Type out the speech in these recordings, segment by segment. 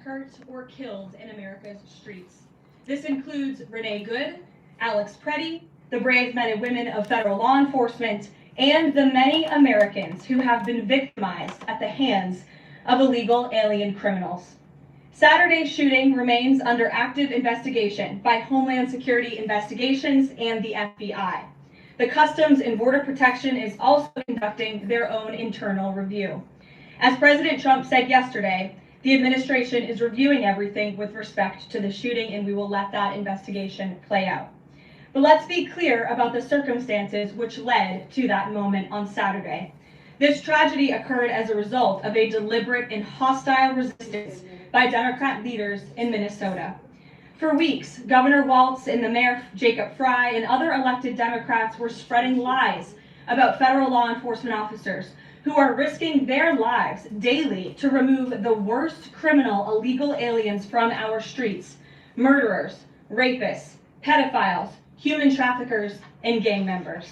hurt or killed in America's streets. This includes Renee Good, Alex Preddy, the brave men and women of federal law enforcement, and the many Americans who have been victimized at the hands of illegal alien criminals. Saturday's shooting remains under active investigation by Homeland Security Investigations and the FBI. The Customs and Border Protection is also conducting their own internal review. As President Trump said yesterday, the administration is reviewing everything with respect to the shooting, and we will let that investigation play out. But let's be clear about the circumstances which led to that moment on Saturday. This tragedy occurred as a result of a deliberate and hostile resistance by Democrat leaders in Minnesota. For weeks, Governor Walz and the Mayor Jacob Frey and other elected Democrats were spreading lies about federal law enforcement officers who are risking their lives daily to remove the worst criminal illegal aliens from our streets: murderers, rapists, pedophiles, human traffickers, and gang members.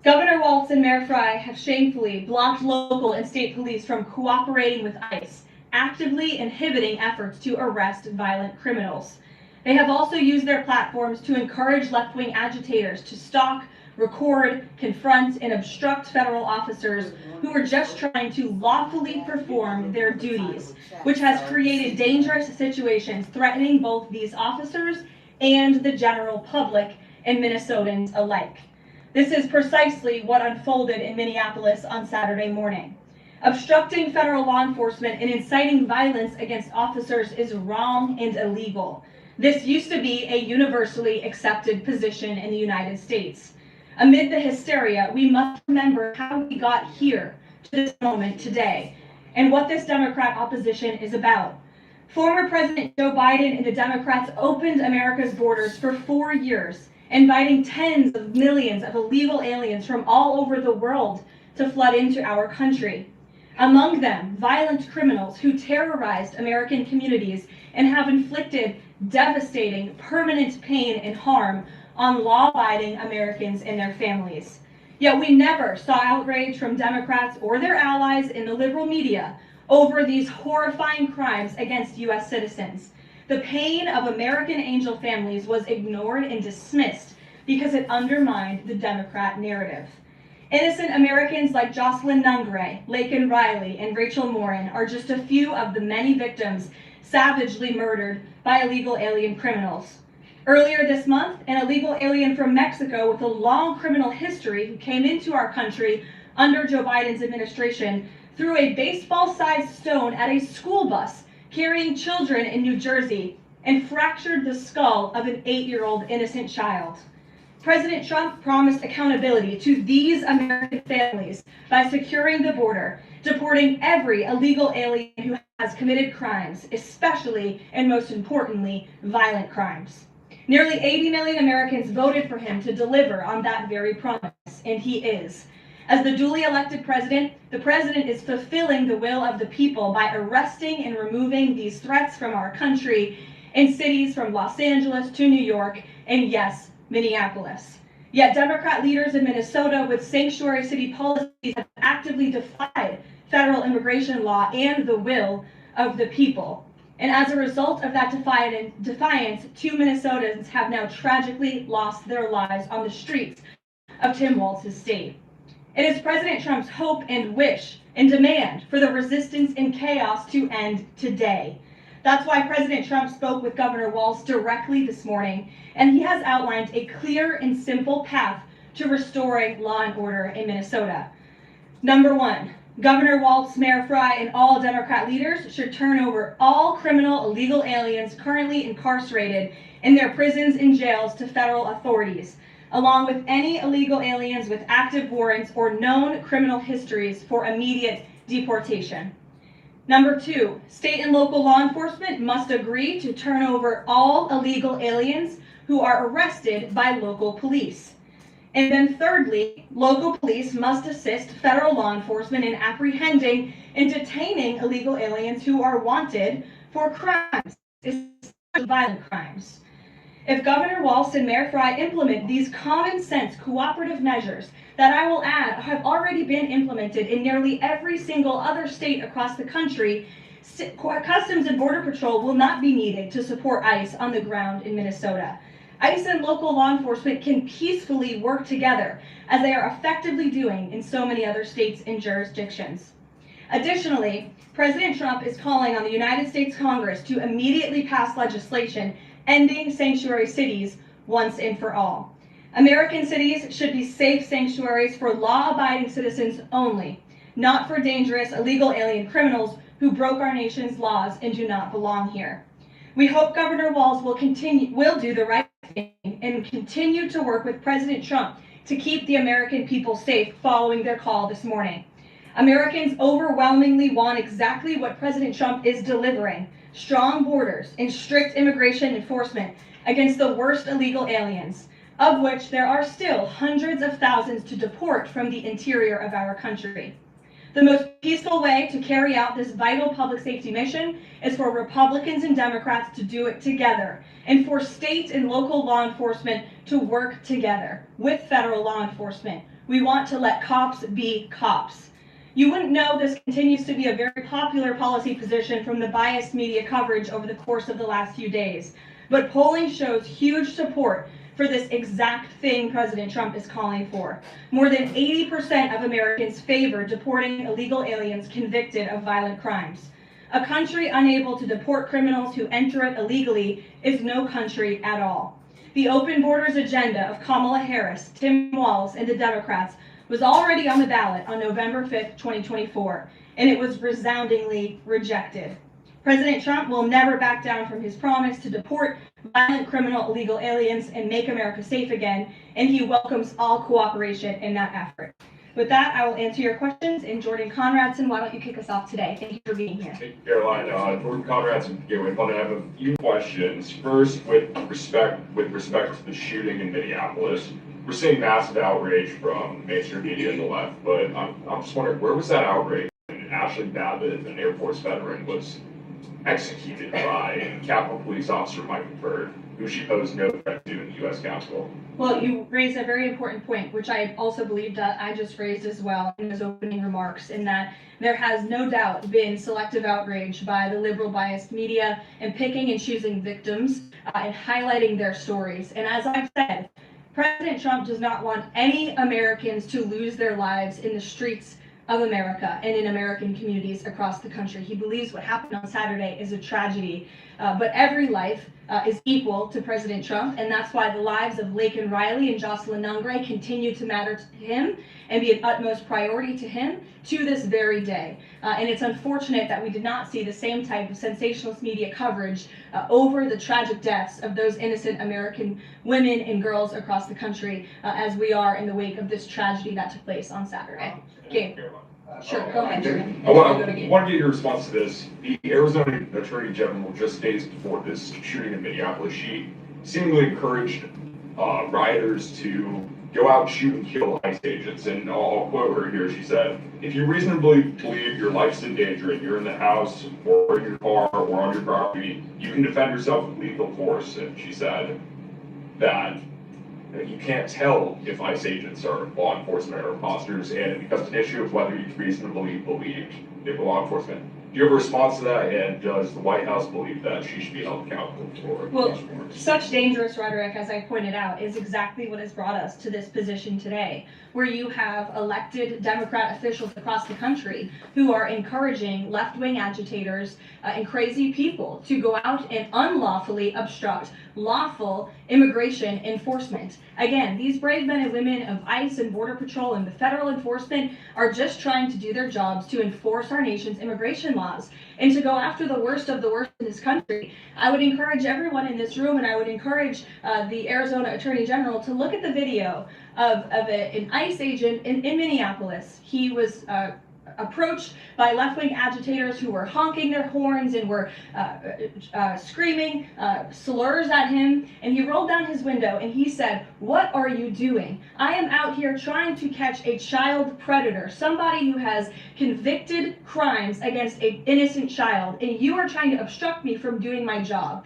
Governor Walz and Mayor Frey have shamefully blocked local and state police from cooperating with ICE, actively inhibiting efforts to arrest violent criminals. They have also used their platforms to encourage left-wing agitators to stalk, record, confront, and obstruct federal officers who are just trying to lawfully perform their duties, which has created dangerous situations threatening both these officers and the general public and Minnesotans alike. This is precisely what unfolded in Minneapolis on Saturday morning. Obstructing federal law enforcement and inciting violence against officers is wrong and illegal. This used to be a universally accepted position in the United States. Amid the hysteria, we must remember how we got here to this moment today and what this Democrat opposition is about. Former President Joe Biden and the Democrats opened America's borders for 4 years, inviting tens of millions of illegal aliens from all over the world to flood into our country. Among them, violent criminals who terrorized American communities and have inflicted devastating, permanent pain and harm on law-abiding Americans and their families. Yet we never saw outrage from Democrats or their allies in the liberal media over these horrifying crimes against U.S. citizens. The pain of American angel families was ignored and dismissed because it undermined the Democrat narrative. Innocent Americans like Jocelyn Nungray, Laken Riley, and Rachel Morin are just a few of the many victims savagely murdered by illegal alien criminals. Earlier this month, an illegal alien from Mexico with a long criminal history who came into our country under Joe Biden's administration threw a baseball-sized stone at a school bus carrying children in New Jersey and fractured the skull of an 8-year-old innocent child. President Trump promised accountability to these American families by securing the border, deporting every illegal alien who has committed crimes, especially and most importantly, violent crimes. Nearly 80 million Americans voted for him to deliver on that very promise, and he is. As the duly elected president, the president is fulfilling the will of the people by arresting and removing these threats from our country in cities from Los Angeles to New York, and yes, Minneapolis. Yet Democrat leaders in Minnesota with sanctuary city policies have actively defied federal immigration law and the will of the people. And as a result of that defiance, 2 Minnesotans have now tragically lost their lives on the streets of Tim Walz's state. It is President Trump's hope and wish and demand for the resistance and chaos to end today. That's why President Trump spoke with Governor Walz directly this morning, and he has outlined a clear and simple path to restoring law and order in Minnesota. Number 1, Governor Walz, Mayor Frey, and all Democrat leaders should turn over all criminal illegal aliens currently incarcerated in their prisons and jails to federal authorities, along with any illegal aliens with active warrants or known criminal histories for immediate deportation. Number 2, state and local law enforcement must agree to turn over all illegal aliens who are arrested by local police. And then thirdly, local police must assist federal law enforcement in apprehending and detaining illegal aliens who are wanted for crimes, especially violent crimes. If Governor Walz and Mayor Frey implement these common sense cooperative measures that I will add have already been implemented in nearly every single other state across the country, Customs and Border Patrol will not be needed to support ICE on the ground in Minnesota. ICE and local law enforcement can peacefully work together, as they are effectively doing in so many other states and jurisdictions. Additionally, President Trump is calling on the United States Congress to immediately pass legislation ending sanctuary cities once and for all. American cities should be safe sanctuaries for law-abiding citizens only, not for dangerous illegal alien criminals who broke our nation's laws and do not belong here. We hope Governor Walz will do the right thing and continue to work with President Trump to keep the American people safe following their call this morning. Americans overwhelmingly want exactly what President Trump is delivering: strong borders and strict immigration enforcement against the worst illegal aliens, of which there are still hundreds of thousands to deport from the interior of our country. The most peaceful way to carry out this vital public safety mission is for Republicans and Democrats to do it together, and for state and local law enforcement to work together with federal law enforcement. We want to let cops be cops. You wouldn't know this continues to be a very popular policy position from the biased media coverage over the course of the last few days, but polling shows huge support for this exact thing President Trump is calling for. More than 80% of Americans favor deporting illegal aliens convicted of violent crimes. A country unable to deport criminals who enter it illegally is no country at all. The open borders agenda of Kamala Harris, Tim Walz, and the Democrats was already on the ballot on November 5th, 2024, and it was resoundingly rejected. President Trump will never back down from his promise to deport violent criminal illegal aliens and make America safe again, and he welcomes all cooperation in that effort. With that, I will answer your questions. And Jordan Conradson, why don't you kick us off today? Thank you for being here. Thank you, Karoline. Jordan Conradson, Gateway Fund. I have a few questions. First, with respect to the shooting in Minneapolis, we're seeing massive outrage from mainstream media and the left, but I'm just wondering, where was that outrage when Ashley Babbitt, an Air Force veteran, was executed by a Capitol Police officer, Michael Byrd, who she posed no threat to in the U.S. Capitol? Well, you raised a very important point, which I also believe that I just raised as well in those opening remarks, in that there has no doubt been selective outrage by the liberal biased media and picking and choosing victims and highlighting their stories. And as I've said, President Trump does not want any Americans to lose their lives in the streets of America and in American communities across the country. He believes what happened on Saturday is a tragedy, but every life is equal to President Trump, and that's why the lives of Laken Riley and Jocelyn Nungray continue to matter to him and be an utmost priority to him to this very day. And it's unfortunate that we did not see the same type of sensationalist media coverage over the tragic deaths of those innocent American women and girls across the country as we are in the wake of this tragedy that took place on Saturday. Okay. Sure, go ahead. I want to get your response to this. The Arizona Attorney General, just days before this shooting in Minneapolis, she seemingly encouraged rioters to go out, shoot, and kill ICE agents. And I'll quote her here. She said, "If you reasonably believe your life's in danger and you're in the house or in your car or on your property, you can defend yourself with lethal force." And she said that you can't tell if ICE agents are law enforcement or imposters, and it becomes an issue of whether you reasonably believe they were law enforcement. Do you have a response to that, and does the White House believe that she should be held accountable for? Well, such dangerous rhetoric, as I pointed out, is exactly what has brought us to this position today, where you have elected Democrat officials across the country who are encouraging left-wing agitators and crazy people to go out and unlawfully obstruct lawful immigration enforcement. Again, these brave men and women of ICE and Border Patrol and the federal enforcement are just trying to do their jobs to enforce our nation's immigration laws and to go after the worst of the worst in this country. I would encourage everyone in this room, and I would encourage the Arizona Attorney General to look at the video of an ICE agent in Minneapolis. He was approached by left-wing agitators who were honking their horns and were screaming slurs at him, and he rolled down his window and he said, "What are you doing? I am out here trying to catch a child predator, somebody who has convicted crimes against an innocent child, and you are trying to obstruct me from doing my job."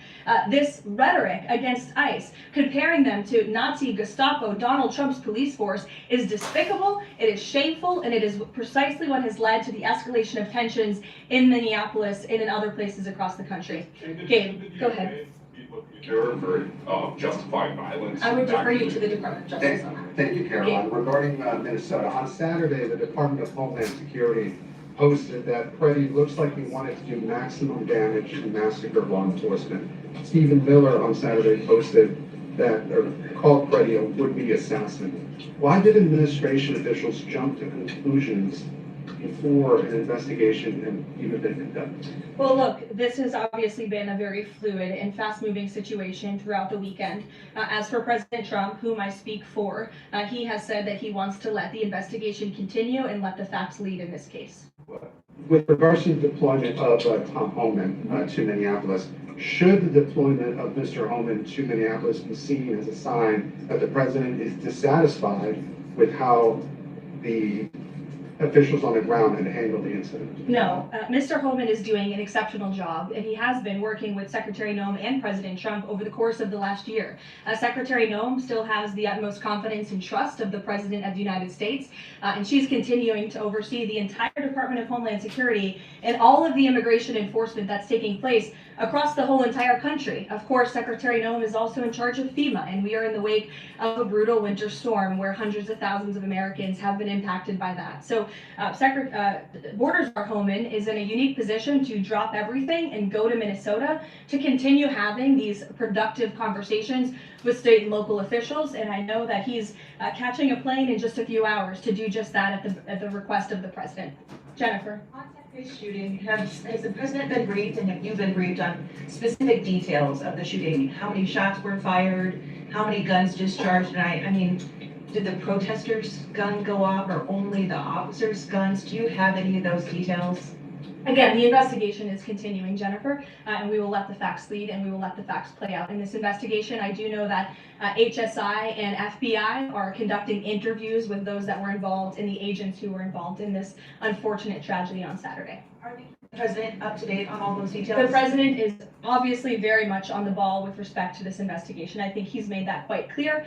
This rhetoric against ICE, comparing them to Nazi Gestapo, Donald Trump's police force, is despicable, it is shameful, and it is precisely what has led to the escalation of tensions in Minneapolis and in other places across the country. Gabe, go ahead. For justified violence. I would defer you to the Department of Justice on that. Thank you, Caroline. Regarding Minnesota, on Saturday, the Department of Homeland Security posted that Preddy looks like he wanted to do maximum damage and massacre law enforcement. Stephen Miller on Saturday posted that, or called Preddy a would-be assassin. Why did administration officials jump to conclusions before an investigation and even been conducted? Well, look, this has obviously been a very fluid and fast-moving situation throughout the weekend. As for President Trump, whom I speak for, he has said that he wants to let the investigation continue and let the facts lead in this case. With regards to the deployment of Tom Homan to Minneapolis, should the deployment of Mr. Homan to Minneapolis be seen as a sign that the president is dissatisfied with how the officials on the ground had handled the incident? No, Mr. Homan is doing an exceptional job, and he has been working with Secretary Noem and President Trump over the course of the last year. Secretary Noem still has the utmost confidence and trust of the President of the United States, and she's continuing to oversee the entire Department of Homeland Security and all of the immigration enforcement that's taking place across the whole entire country. Of course, Secretary Noem is also in charge of FEMA, and we are in the wake of a brutal winter storm where hundreds of thousands of Americans have been impacted by that. So Border Czar Homan is in a unique position to drop everything and go to Minnesota to continue having these productive conversations with state and local officials, and I know that he's catching a plane in just a few hours to do just that at the request of the president. Jennifer. On Saturday's shooting, has the president been briefed, and have you been briefed on specific details of the shooting? How many shots were fired? How many guns discharged? And I mean, did the protesters' gun go off, or only the officers' guns? Do you have any of those details? Again, the investigation is continuing, Jennifer, and we will let the facts lead and we will let the facts play out in this investigation. I do know that HSI and FBI are conducting interviews with those that were involved and the agents who were involved in this unfortunate tragedy on Saturday. Are the president up to date on all those details? The president is obviously very much on the ball with respect to this investigation. I think he's made that quite clear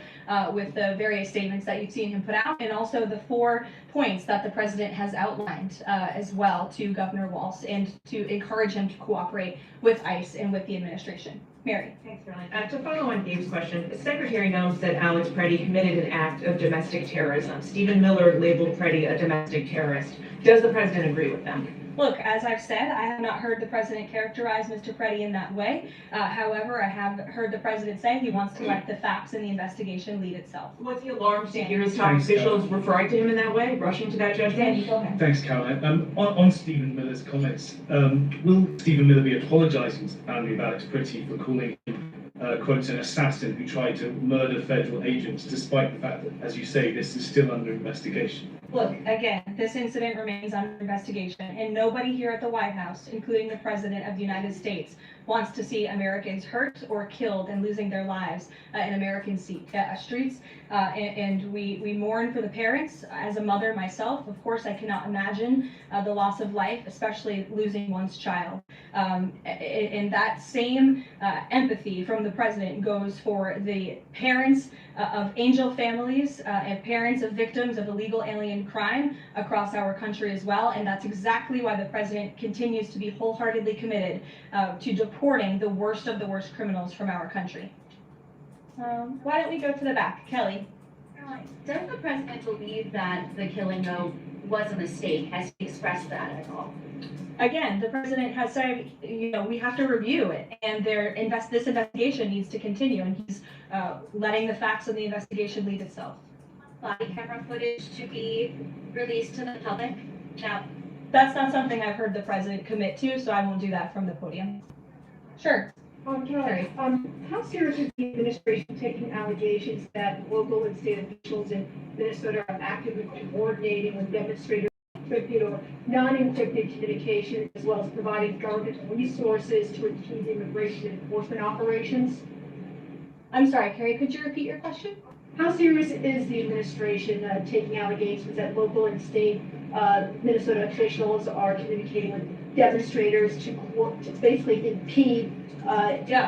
with the various statements that you've seen him put out, and also the 4 points that the president has outlined as well to Governor Walz, and to encourage him to cooperate with ICE and with the administration. Mary. Thanks, Karoline. To follow on Gabe's question, Secretary Noem said Alex Preddy committed an act of domestic terrorism. Stephen Miller labeled Preddy a domestic terrorist. Does the president agree with them? Look, as I've said, I have not heard the president characterize Mr. Preddy in that way. However, I have heard the president say he wants to let the facts in the investigation lead itself. Was he alarmed to hear his top officials referring to him in that way, rushing to that judgment? Danny, go ahead. Thanks, Caroline. On Stephen Miller's comments, will Stephen Miller be apologising to the family of Alex Preddy for calling him, quote, an assassin who tried to murder federal agents, despite the fact that, as you say, this is still under investigation? Look, again, this incident remains under investigation, and nobody here at the White House, including the President of the United States, wants to see Americans hurt or killed and losing their lives in American streets. And we mourn for the parents. As a mother myself, of course, I cannot imagine the loss of life, especially losing one's child. And that same empathy from the President goes for the parents of angel families and parents of victims of illegal alien crime across our country as well. And that's exactly why the President continues to be wholeheartedly committed to deporting the worst of the worst criminals from our country. Why don't we go to the back? Kelly. Does the president believe that the killing, though, was a mistake? Has he expressed that at all? Again, the president has said, you know, we have to review it, and this investigation needs to continue, and he's letting the facts of the investigation lead itself. Body camera footage to be released to the public? Now, that's not something I've heard the president commit to, so I won't do that from the podium. Sure. Sorry. How serious is the administration taking allegations that local and state officials in Minnesota are actively coordinating with demonstrators encrypted or non-encrypted communications, as well as providing government resources to impede immigration enforcement operations? I'm sorry, Carrie, could you repeat your question? How serious is the administration taking allegations that local and state Minnesota officials are communicating with demonstrators to basically impede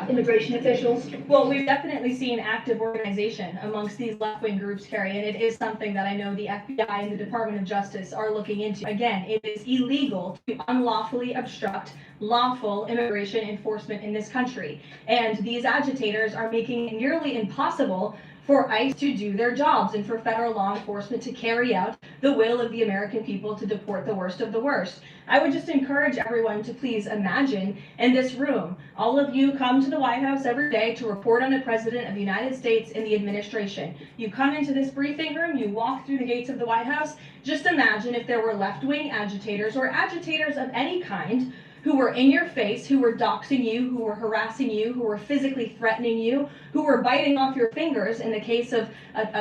immigration officials? Well, we've definitely seen active organization amongst these left-wing groups, Carrie, and it is something that I know the FBI and the Department of Justice are looking into. Again, it is illegal to unlawfully obstruct lawful immigration enforcement in this country. And these agitators are making it nearly impossible for ICE to do their jobs and for federal law enforcement to carry out the will of the American people to deport the worst of the worst. I would just encourage everyone to please imagine in this room, all of you come to the White House every day to report on the President of the United States and the administration. You come into this briefing room, you walk through the gates of the White House. Just imagine if there were left-wing agitators or agitators of any kind who were in your face, who were doxing you, who were harassing you, who were physically threatening you, who were biting off your fingers in the case of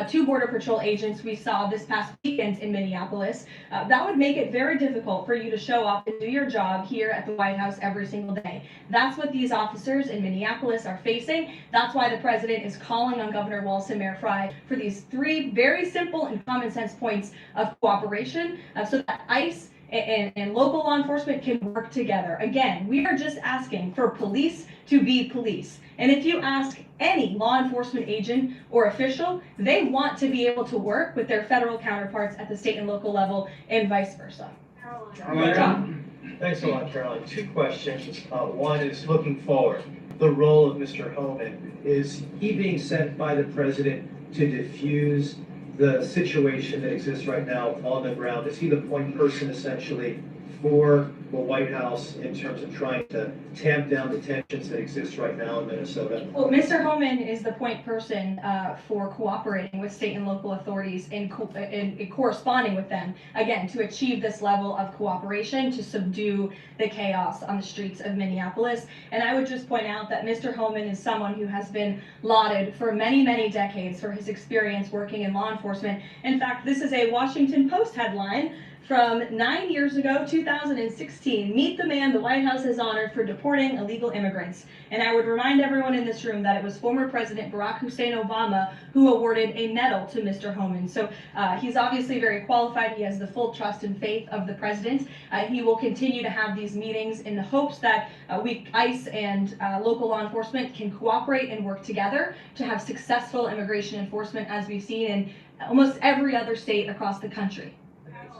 two Border Patrol agents we saw this past weekend in Minneapolis. That would make it very difficult for you to show up and do your job here at the White House every single day. That's what these officers in Minneapolis are facing. That's why the president is calling on Governor Walz and Mayor Frey for these three very simple and common sense points of cooperation so that ICE and local law enforcement can work together. Again, we are just asking for police to be police. And if you ask any law enforcement agent or official, they want to be able to work with their federal counterparts at the state and local level and vice versa. Thanks a lot, Caroline. Two questions. One is looking forward. The role of Mr. Homan, is he being sent by the president to diffuse the situation that exists right now on the ground? Is he the point person essentially for the White House in terms of trying to tamp down the tensions that exist right now in Minnesota? Well, Mr. Homan is the point person for cooperating with state and local authorities and corresponding with them, again, to achieve this level of cooperation to subdue the chaos on the streets of Minneapolis. And I would just point out that Mr. Homan is someone who has been lauded for many, many decades for his experience working in law enforcement. In fact, this is a Washington Post headline from 9 years ago, 2016, meet the man the White House has honored for deporting illegal immigrants. And I would remind everyone in this room that it was former President Barack Hussein Obama who awarded a medal to Mr. Homan. So he's obviously very qualified. He has the full trust and faith of the president. He will continue to have these meetings in the hopes that ICE and local law enforcement can cooperate and work together to have successful immigration enforcement as we've seen in almost every other state across the country.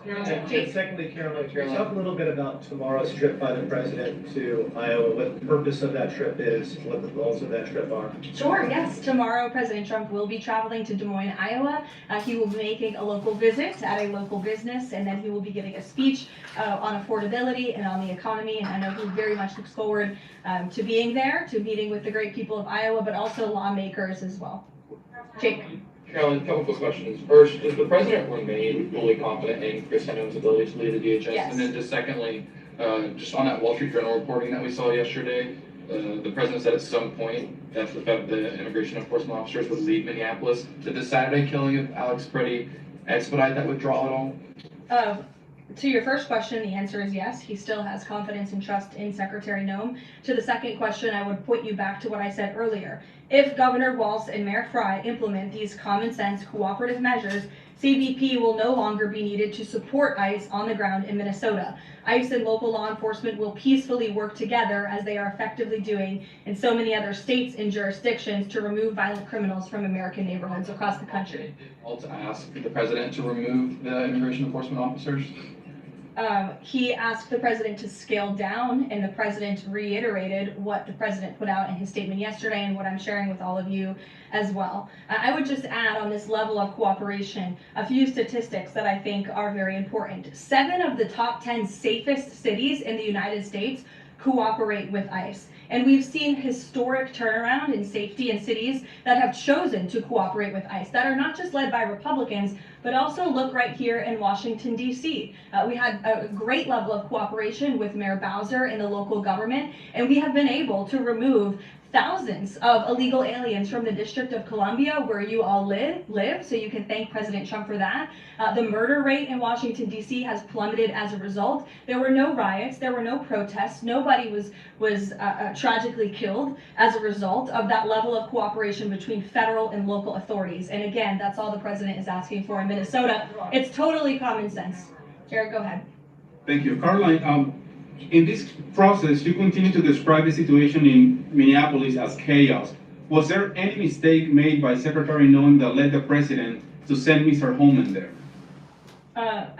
And secondly, Caroline, talk a little bit about tomorrow's trip by the president to Iowa, what the purpose of that trip is, what the goals of that trip are. Sure, yes. Tomorrow, President Trump will be traveling to Des Moines, Iowa. He will be making a local visit at a local business, and then he will be giving a speech on affordability and on the economy. And I know he very much looks forward to being there, to meeting with the great people of Iowa, but also lawmakers as well. Jake. Caroline, a couple of questions. First, does the president remain fully confident in Chris Hennon's ability to lead the DHS? Yes. And then just secondly, just on that Wall Street Journal reporting that we saw yesterday, the president said at some point that the immigration enforcement officers would leave Minneapolis. Did the Saturday killing of Alex Pretty expedite that withdrawal at all? To your first question, the answer is yes. He still has confidence and trust in Secretary Noem. To the second question, I would point you back to what I said earlier. If Governor Walz and Mayor Frey implement these common sense cooperative measures, CBP will no longer be needed to support ICE on the ground in Minnesota. ICE and local law enforcement will peacefully work together as they are effectively doing in so many other states and jurisdictions to remove violent criminals from American neighborhoods across the country. To ask the president to remove the immigration enforcement officers? He asked the president to scale down, and the president reiterated what the president put out in his statement yesterday and what I'm sharing with all of you as well. I would just add on this level of cooperation a few statistics that I think are very important. 7 of the top 10 safest cities in the United States cooperate with ICE. And we've seen historic turnaround in safety in cities that have chosen to cooperate with ICE, that are not just led by Republicans, but also look right here in Washington, D.C. We had a great level of cooperation with Mayor Bowser in the local government, and we have been able to remove thousands of illegal aliens from the District of Columbia, where you all live, so you can thank President Trump for that. The murder rate in Washington, D.C. has plummeted as a result. There were no riots, there were no protests, nobody was tragically killed as a result of that level of cooperation between federal and local authorities. And again, that's all the president is asking for in Minnesota. It's totally common sense. Jared, go ahead. Thank you. Karoline, In this process, you continue to describe the situation in Minneapolis as chaos. Was there any mistake made by Secretary Noem that led the president to send Mr. Holman there?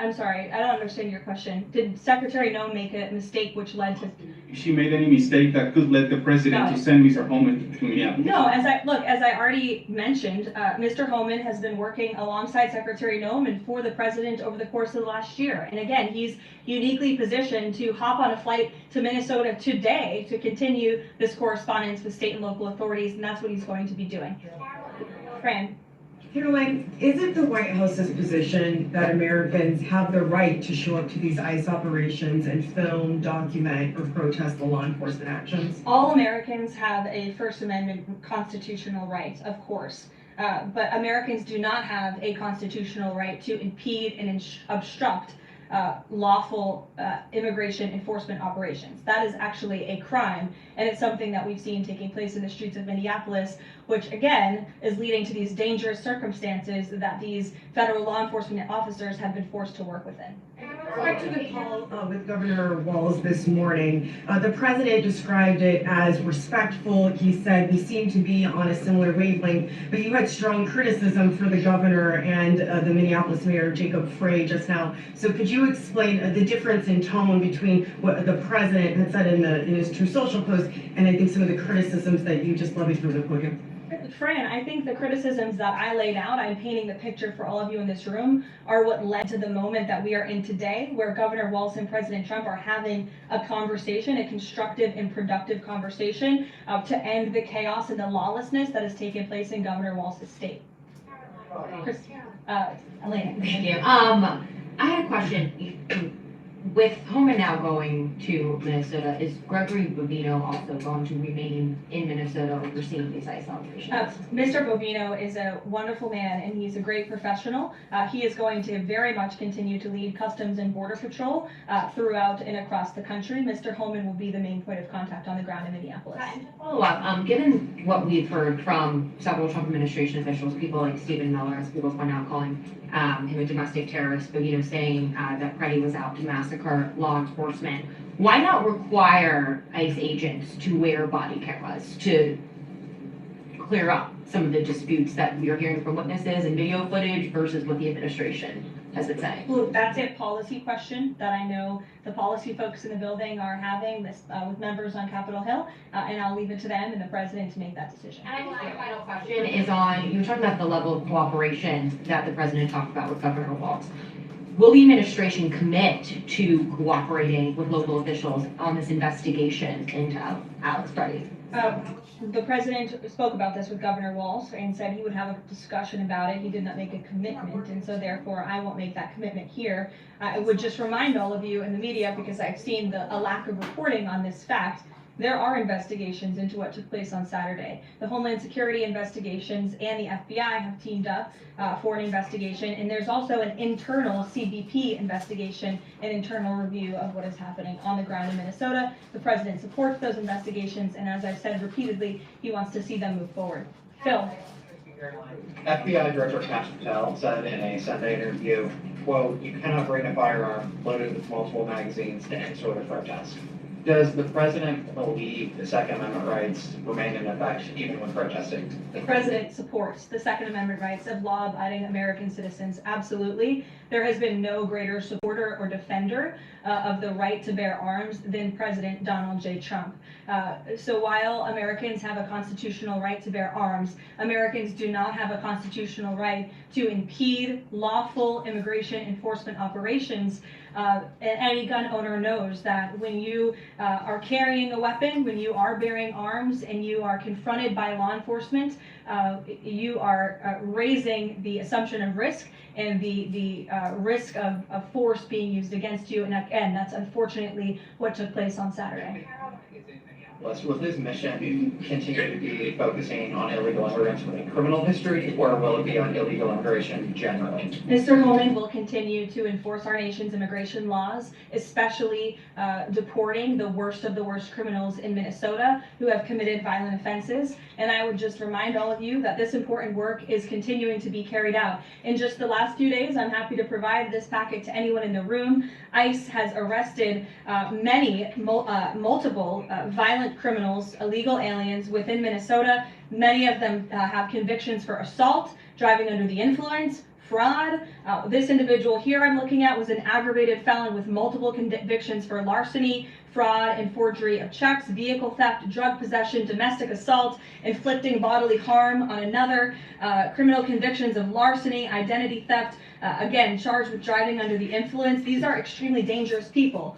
I'm sorry, I don't understand your question. Did Secretary Noem make a mistake which led to? She made any mistake that could lead the president to send Mr. Holman to Minneapolis? No, as I already mentioned, Mr. Holman has been working alongside Secretary Noem and for the president over the course of the last year. And again, he's uniquely positioned to hop on a flight to Minnesota today to continue this correspondence with state and local authorities, and that's what he's going to be doing. Fran. Karoline, is it the White House's position that Americans have the right to show up to these ICE operations and film, document, or protest the law enforcement actions? All Americans have a First Amendment constitutional right, of course. But Americans do not have a constitutional right to impede and obstruct lawful immigration enforcement operations. That is actually a crime, and it's something that we've seen taking place in the streets of Minneapolis, which again is leading to these dangerous circumstances that these federal law enforcement officers have been forced to work within. Back to the call with Governor Walz this morning, the president described it as respectful. He said we seem to be on a similar wavelength, but you had strong criticism for the governor and the Minneapolis mayor, Jacob Frey, just now. So could you explain the difference in tone between what the president had said in his True Social post and I think some of the criticisms that you just levied through the podium? Fran, I think the criticisms that I laid out, I'm painting the picture for all of you in this room, are what led to the moment that we are in today, where Governor Walz and President Trump are having a conversation, a constructive and productive conversation to end the chaos and the lawlessness that has taken place in Governor Walz's state. Elena. Thank you. I had a question. With Holman now going to Minnesota, is Gregory Bovino also going to remain in Minnesota overseeing these ICE operations? Mr. Bovino is a wonderful man and he's a great professional. He is going to very much continue to lead Customs and Border Patrol throughout and across the country. Mr. Holman will be the main point of contact on the ground in Minneapolis. Follow up, given what we've heard from several Trump administration officials, people like Stephen Miller, as people point out, calling him a domestic terrorist, Bovino saying that Preddy was out to massacre law enforcement. Why not require ICE agents to wear body cameras to clear up some of the disputes that we are hearing from witnesses and video footage versus what the administration has been saying? Well, that's a policy question that I know the policy folks in the building are having this with members on Capitol Hill, and I'll leave it to them and the president to make that decision. And my final question is on, you were talking about the level of cooperation that the president talked about with Governor Walz. Will the administration commit to cooperating with local officials on this investigation into Alex Preddy? The president spoke about this with Governor Walz and said he would have a discussion about it. He did not make a commitment, and so therefore I won't make that commitment here. I would just remind all of you in the media, because I've seen a lack of reporting on this fact, there are investigations into what took place on Saturday. The Homeland Security investigations and the FBI have teamed up for an investigation, and there's also an internal CBP investigation, an internal review of what is happening on the ground in Minnesota. The president supports those investigations, and as I've said repeatedly, he wants to see them move forward. Phil. FBI Director Kash Patel said in a Sunday interview, quote, "You cannot bring a firearm loaded with multiple magazines to any sort of protest." Does the president believe the Second Amendment rights remain in effect even when protesting? The president supports the Second Amendment rights of law-abiding American citizens, absolutely. There has been no greater supporter or defender of the right to bear arms than President Donald J. Trump. So while Americans have a constitutional right to bear arms, Americans do not have a constitutional right to impede lawful immigration enforcement operations. And any gun owner knows that when you are carrying a weapon, when you are bearing arms, and you are confronted by law enforcement, you are raising the assumption of risk and the risk of force being used against you. And again, that's unfortunately what took place on Saturday. will his mission continue to be focusing on illegal immigrants with a criminal history, or will it be on illegal immigration generally? Mr. Holman will continue to enforce our nation's immigration laws, especially deporting the worst of the worst criminals in Minnesota who have committed violent offenses. And I would just remind all of you that this important work is continuing to be carried out. In just the last few days, I'm happy to provide this packet to anyone in the room. ICE has arrested multiple violent criminals, illegal aliens within Minnesota. Many of them have convictions for assault, driving under the influence, fraud. This individual here I'm looking at was an aggravated felon with multiple convictions for larceny, fraud, and forgery of checks, vehicle theft, drug possession, domestic assault, inflicting bodily harm on another, criminal convictions of larceny, identity theft, again, charged with driving under the influence. These are extremely dangerous people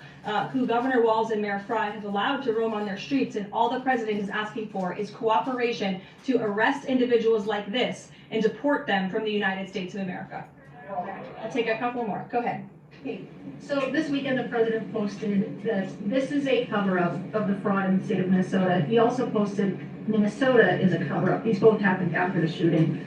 who Governor Walz and Mayor Frey have allowed to roam on their streets, and all the president is asking for is cooperation to arrest individuals like this and deport them from the United States of America. I'll take a couple more. Go ahead. Okay, so this weekend the president posted that this is a cover-up of the fraud in the state of Minnesota. He also posted Minnesota is a cover-up. These both happened after the shooting.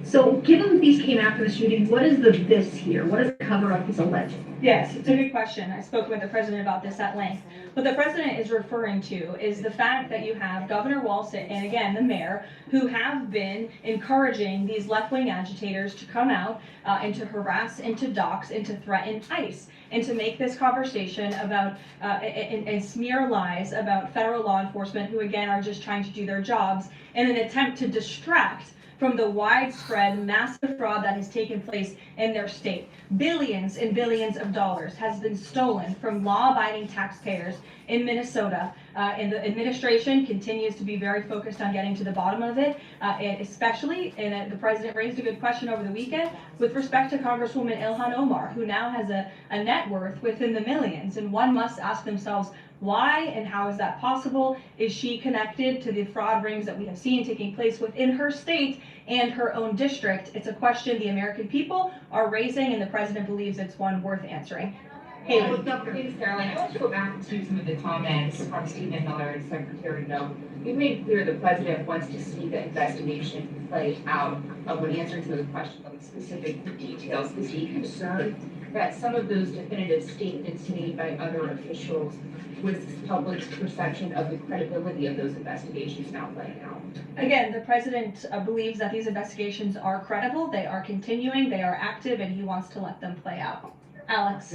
So given that these came after the shooting, what is the this here? What is the cover-up he's alleging? Yes, it's a good question. I spoke with the president about this at length. What the president is referring to is the fact that you have Governor Walz and again the mayor who have been encouraging these left-wing agitators to come out and to harass and to dox and to threaten ICE and to make this conversation about and smear lies about federal law enforcement who again are just trying to do their jobs in an attempt to distract from the widespread massive fraud that has taken place in their state. Billions and billions of dollars has been stolen from law-abiding taxpayers in Minnesota, and the administration continues to be very focused on getting to the bottom of it, and especially, and the president raised a good question over the weekend, with respect to Congresswoman Ilhan Omar, who now has a net worth within the millions, and one must ask themselves, why and how is that possible? Is she connected to the fraud rings that we have seen taking place within her state and her own district? It's a question the American people are raising, and the president believes it's one worth answering. Haley. Thanks, Karoline. I want to go back to some of the comments from Stephen Miller and Secretary No. You've made clear the president wants to see the investigation play out. When answering some of the questions on the specific details, is he concerned that some of those definitive statements made by other officials with the public's perception of the credibility of those investigations now playing out? Again, the president believes that these investigations are credible, they are continuing, they are active, and he wants to let them play out. Alex.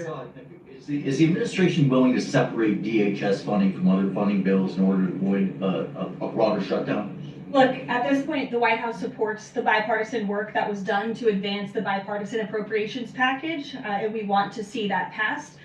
Is the administration willing to separate DHS funding from other funding bills in order to avoid a broader shutdown? Look, at this point, the White House supports the bipartisan work that was done to advance the bipartisan appropriations package, and we want to see that passed.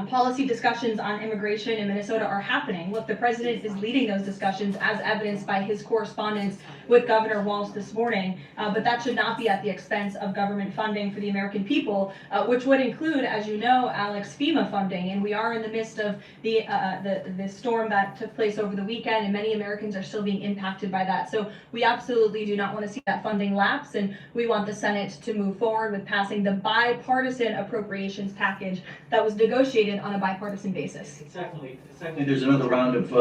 Policy discussions on immigration in Minnesota are happening. Look, the president is leading those discussions as evidenced by his correspondence with Governor Walz this morning, but that should not be at the expense of government funding for the American people, which would include, as you know, Alex, FEMA funding, and we are in the midst of the storm that took place over the weekend, and many Americans are still being impacted by that. So we absolutely do not want to see that funding lapse, and we want the Senate to move forward with passing the bipartisan appropriations package that was negotiated on a bipartisan basis. Secondly, there's another round of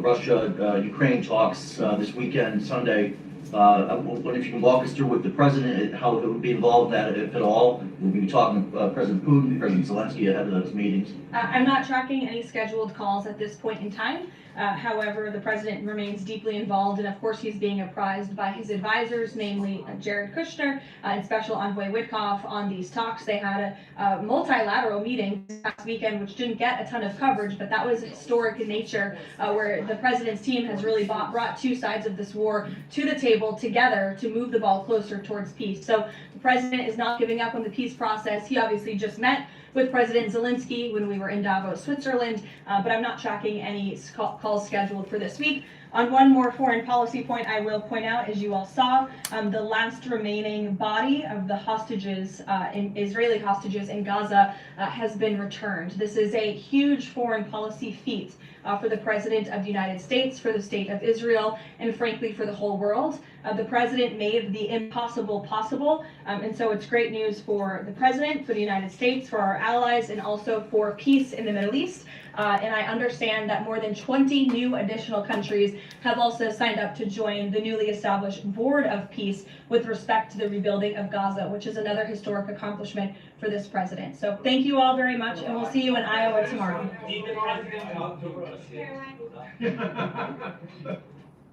Russia-Ukraine talks this weekend, Sunday. I wonder if you can walk us through with the president, how it would be involved in that, if at all. We'll be talking to President Putin, President Zelensky ahead of those meetings. I'm not tracking any scheduled calls at this point in time. However, the president remains deeply involved, and of course he's being apprised by his advisors, namely Jared Kushner and Special Envoy Witkoff, on these talks. They had a multilateral meeting this past weekend, which didn't get a ton of coverage, but that was historic in nature, where the president's team has really brought two sides of this war to the table together to move the ball closer towards peace. So the president is not giving up on the peace process. He obviously just met with President Zelensky when we were in Davos, Switzerland, but I'm not tracking any calls scheduled for this week. On one more foreign policy point, I will point out, as you all saw, the last remaining body of the hostages, Israeli hostages in Gaza, has been returned. This is a huge foreign policy feat for the President of the United States, for the State of Israel, and frankly for the whole world. The President made the impossible possible, and so it's great news for the President, for the United States, for our allies, and also for peace in the Middle East. And I understand that more than 20 new additional countries have also signed up to join the newly established Board of Peace with respect to the rebuilding of Gaza, which is another historic accomplishment for this president. So thank you all very much, and we'll see you in Iowa tomorrow.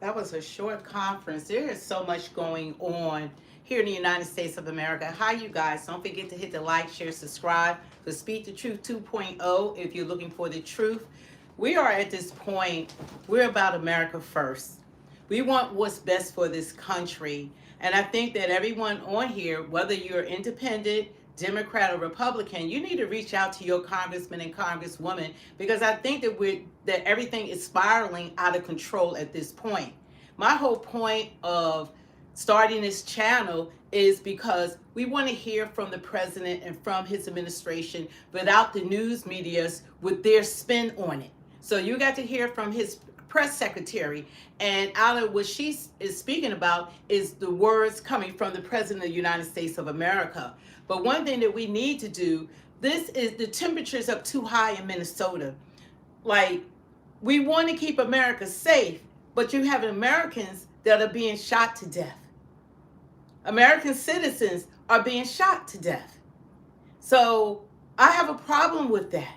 That was a short conference. There is so much going on here in the United States of America. Hi, you guys. Don't forget to hit the like, share, subscribe for Speak the Truth 2.0 if you're looking for the truth. We are at this point, we're about America first. We want what's best for this country. And I think that everyone on here, whether you're independent, Democrat or Republican, you need to reach out to your congressman and congresswoman, because I think that everything is spiraling out of control at this point. My whole point of starting this channel is because we want to hear from the president and from his administration without the news medias with their spin on it. So you got to hear from his press secretary, and out of what she is speaking about is the words coming from the president of the United States of America. But one thing that we need to do, this is the temperature's up too high in Minnesota. Like, we want to keep America safe, but you have Americans that are being shot to death. American citizens are being shot to death. So I have a problem with that,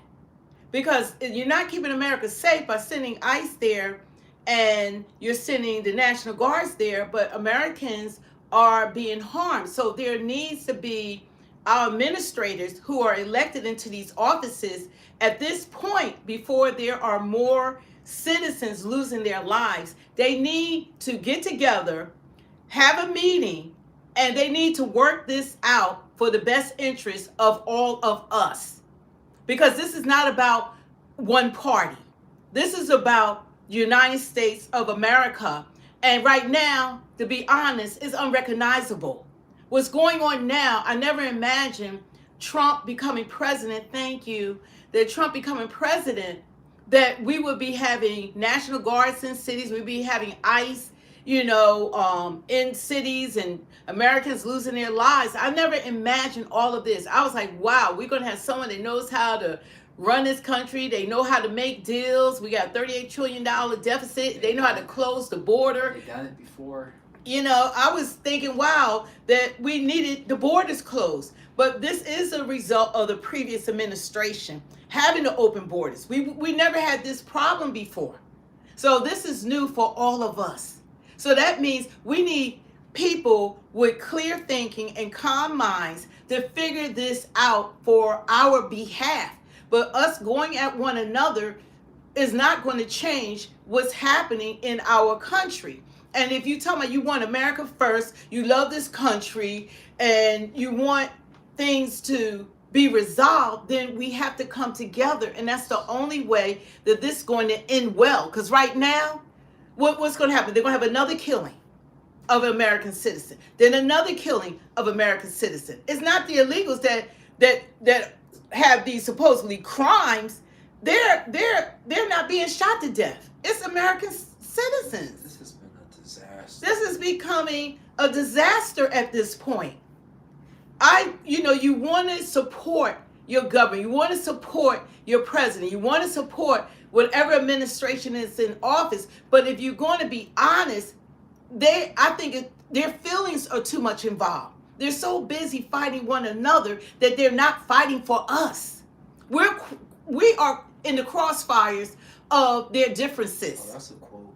because you're not keeping America safe by sending ICE there and you're sending the National Guards there, but Americans are being harmed. So there needs to be our administrators who are elected into these offices at this point, before there are more citizens losing their lives. They need to get together, have a meeting, and they need to work this out for the best interest of all of us. Because this is not about one party. This is about the United States of America. And right now, to be honest, it's unrecognizable. What's going on now, I never imagined Trump becoming president, thank you, that Trump becoming president, that we would be having National Guards in cities, we'd be having ICE, in cities, and Americans losing their lives. I never imagined all of this. I was like, wow, we're going to have someone that knows how to run this country. They know how to make deals. We got $38 trillion deficit. They know how to close the border. They done it before. I was thinking, wow, that we needed the borders closed. But this is a result of the previous administration having the open borders. We never had this problem before. So this is new for all of us. So that means we need people with clear thinking and calm minds to figure this out for our behalf. But us going at one another is not going to change what's happening in our country. And if you tell me you want America first, you love this country, and you want things to be resolved, then we have to come together. And that's the only way that this is going to end well. Because right now, what's going to happen? They're going to have another killing of an American citizen, then another killing of American citizen. It's not the illegals that have these supposedly crimes. They're not being shot to death. It's American citizens. This has been a disaster. This is becoming a disaster at this point. You want to support your government. You want to support your president. You want to support whatever administration is in office. But if you're going to be honest, I think their feelings are too much involved. They're so busy fighting one another that they're not fighting for us. We are in the crossfires of their differences. Oh, that's a quote.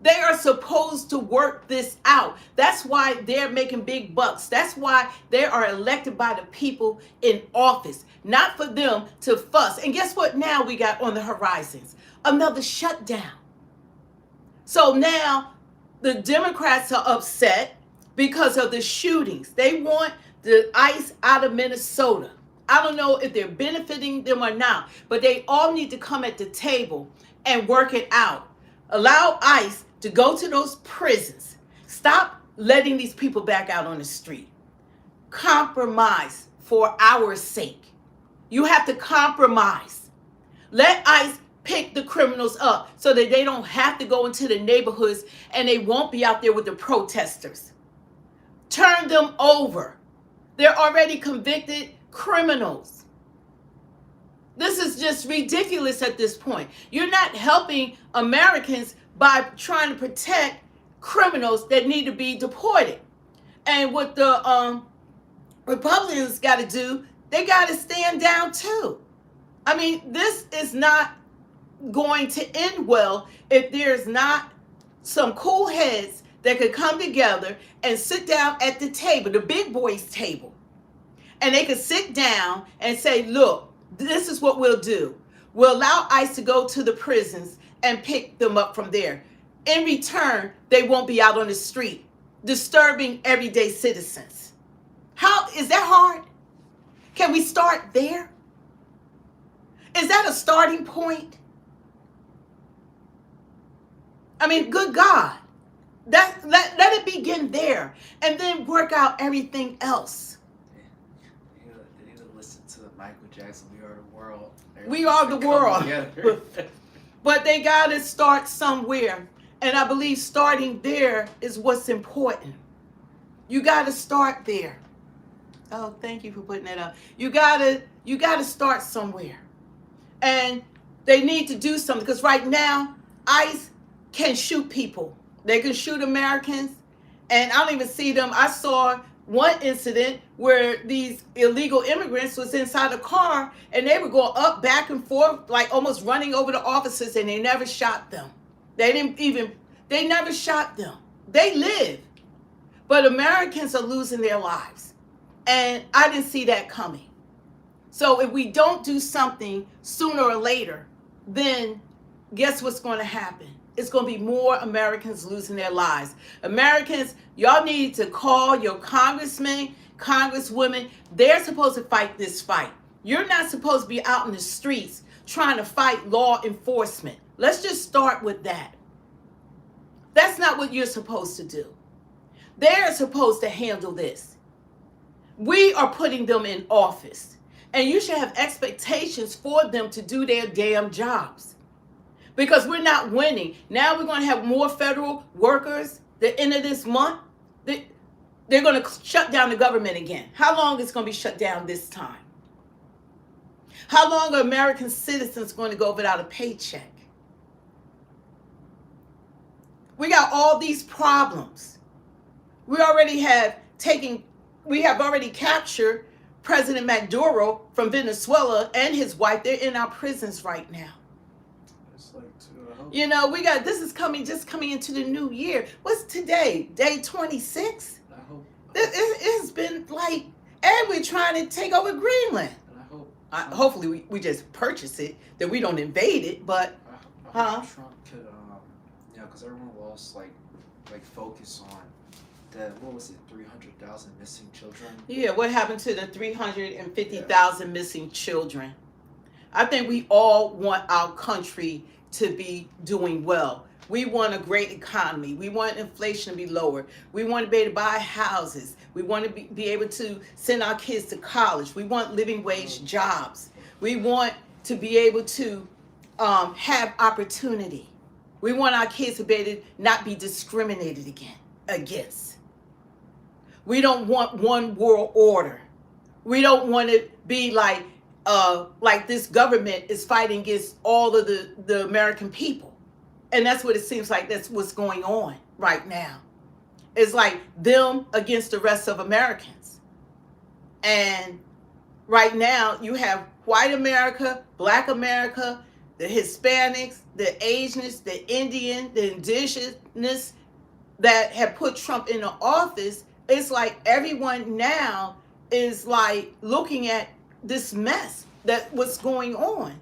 They are supposed to work this out. That's why they're making big bucks. That's why they are elected by the people in office, not for them to fuss. And guess what now we got on the horizons? Another shutdown. So now the Democrats are upset because of the shootings. They want the ICE out of Minnesota. I don't know if they're benefiting them or not, but they all need to come at the table and work it out. Allow ICE to go to those prisons. Stop letting these people back out on the street. Compromise for our sake. You have to compromise. Let ICE pick the criminals up so that they don't have to go into the neighborhoods and they won't be out there with the protesters. Turn them over. They're already convicted criminals. This is just ridiculous at this point. You're not helping Americans by trying to protect criminals that need to be deported. And what the Republicans got to do, they got to stand down too. I mean, this is not going to end well if there's not some cool heads that could come together and sit down at the table, the big boys table. And they could sit down and say, look, this is what we'll do. We'll allow ICE to go to the prisons and pick them up from there. In return, they won't be out on the street disturbing everyday citizens. How is that hard? Can we start there? Is that a starting point? I mean, good God. Let it begin there and then work out everything else. They need to listen to Michael Jackson, We Are the World. We are the world. But they got to start somewhere. And I believe starting there is what's important. You got to start there. Oh, thank you for putting that up. You got to start somewhere. And they need to do something because right now, ICE can shoot people. They can shoot Americans. And I don't even see them. I saw one incident where these illegal immigrants was inside a car and they were going up, back and forth, like almost running over the officers, and they never shot them. They never shot them. They live. But Americans are losing their lives. And I didn't see that coming. So if we don't do something sooner or later, then guess what's going to happen? It's going to be more Americans losing their lives. Americans, y'all need to call your congressmen, congresswomen. They're supposed to fight this fight. You're not supposed to be out in the streets trying to fight law enforcement. Let's just start with that. That's not what you're supposed to do. They're supposed to handle this. We are putting them in office. And you should have expectations for them to do their damn jobs. Because we're not winning. Now we're going to have more federal workers the end of this month. They're going to shut down the government again. How long is it going to be shut down this time? How long are American citizens going to go without a paycheck? We got all these problems. We have already captured President Maduro from Venezuela and his wife. They're in our prisons right now. You know, this is just coming into the new year. What's today? Day 26? It has been like, and we're trying to take over Greenland. Hopefully we just purchase it, that we don't invade it, but, I hope Trump could, because everyone lost, like focus on what was it, 300,000 missing children? Yeah, what happened to the 350,000 missing children? I think we all want our country to be doing well. We want a great economy. We want inflation to be lower. We want to be able to buy houses. We want to be able to send our kids to college. We want living wage jobs. We want to be able to have opportunity. We want our kids to be able to not be discriminated against. We don't want one world order. We don't want to be like this government is fighting against all of the American people. And that's what it seems like that's what's going on right now. It's like them against the rest of Americans. And right now you have white America, black America, the Hispanics, the Asians, the Indian, the indigenous that have put Trump in the office. It's like everyone now is like looking at this mess that what's going on.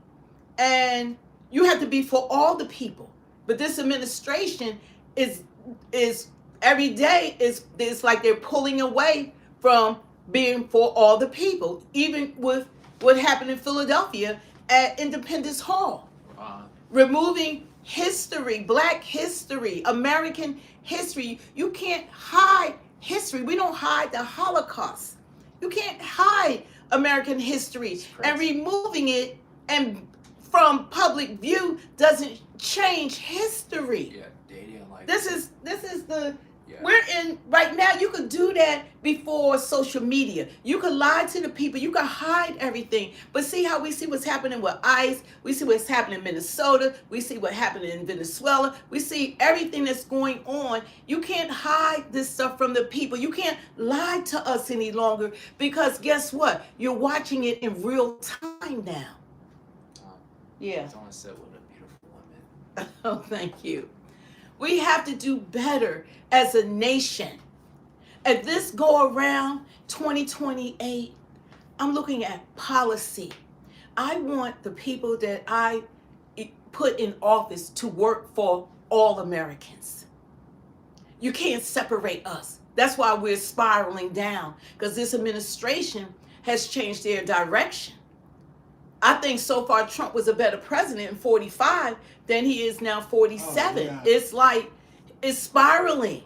And you have to be for all the people. But this administration is every day is like they're pulling away from being for all the people, even with what happened in Philadelphia at Independence Hall. Removing history, black history, American history. You can't hide history. We don't hide the Holocaust. You can't hide American history, and removing it and from public view doesn't change history. Yeah, they didn't like This is the Yeah. we're in right now. You could do that before social media. You could lie to the people. You could hide everything. But see how we see what's happening with ICE. We see what's happening in Minnesota. We see what happened in Venezuela. We see everything that's going on. You can't hide this stuff from the people. You can't lie to us any longer because guess what? You're watching it in real time now. Yeah. Someone said, "What a beautiful woman." Oh, thank you. We have to do better as a nation. At this go around 2028, I'm looking at policy. I want the people that I put in office to work for all Americans. You can't separate us. That's why we're spiraling down, because this administration has changed their direction. I think so far Trump was a better president in 45 than he is now 47. Oh, yeah. It's like, it's spiraling.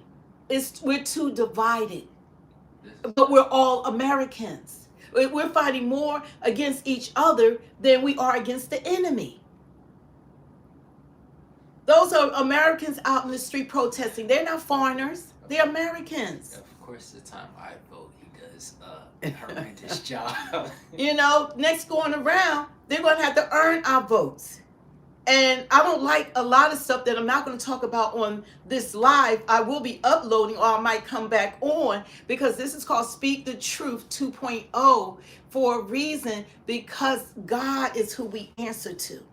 We're too divided. But we're all Americans. We're fighting more against each other than we are against the enemy. Those are Americans out in the street protesting. They're not foreigners. They're Americans. Of course, the time I vote, he does a horrendous job. You know, next going around, they're going to have to earn our votes. And I don't like a lot of stuff that I'm not going to talk about on this live. I will be uploading, or I might come back on, because this is called Speak the Truth 2.0 for a reason, because God is who we answer to.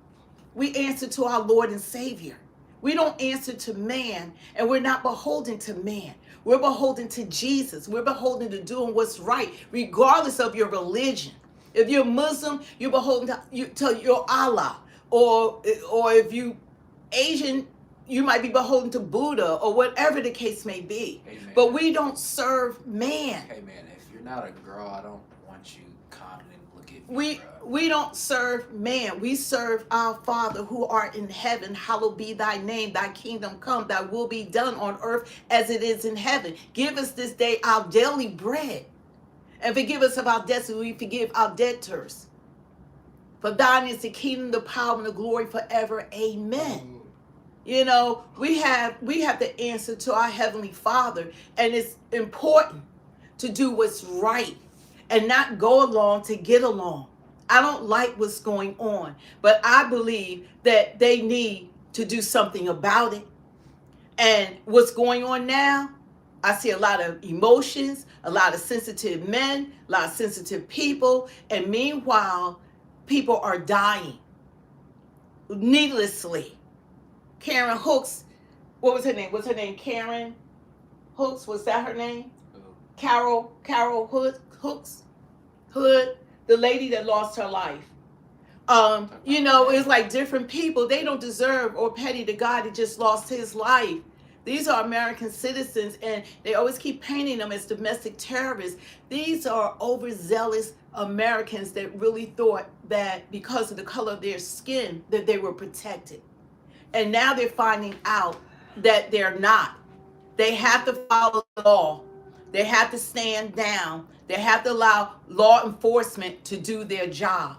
We answer to our Lord and Savior. We don't answer to man, and we're not beholden to man. We're beholden to Jesus. We're beholden to doing what's right, regardless of your religion. If you're Muslim, you're beholden to your Allah. Or if you Asian, you might be beholden to Buddha, or whatever the case may be. Hey, man. But we don't serve man. Hey man, if you're not a girl, I don't want you commenting. Look at me, We don't serve man. We serve our Father who art in heaven. Hallowed be thy name. Thy kingdom come. Thy will be done on earth as it is in heaven. Give us this day our daily bread. And forgive us of our debts as we forgive our debtors. For thine is the kingdom, the power, and the glory forever. Amen. You know, we have to answer to our Heavenly Father. And it's important to do what's right and not go along to get along. I don't like what's going on, but I believe that they need to do something about it. And what's going on now, I see a lot of emotions, a lot of sensitive men, a lot of sensitive people, and meanwhile, people are dying needlessly. Karen Hooks, what was her name? Was her name Karen Hooks? Was that her name? Carol Hooks, the lady that lost her life. You know, it's like different people. They don't deserve or pity the guy that just lost his life. These are American citizens, and they always keep painting them as domestic terrorists. These are overzealous Americans that really thought that because of the color of their skin that they were protected. And now they're finding out that they're not. They have to follow the law. They have to stand down. They have to allow law enforcement to do their job.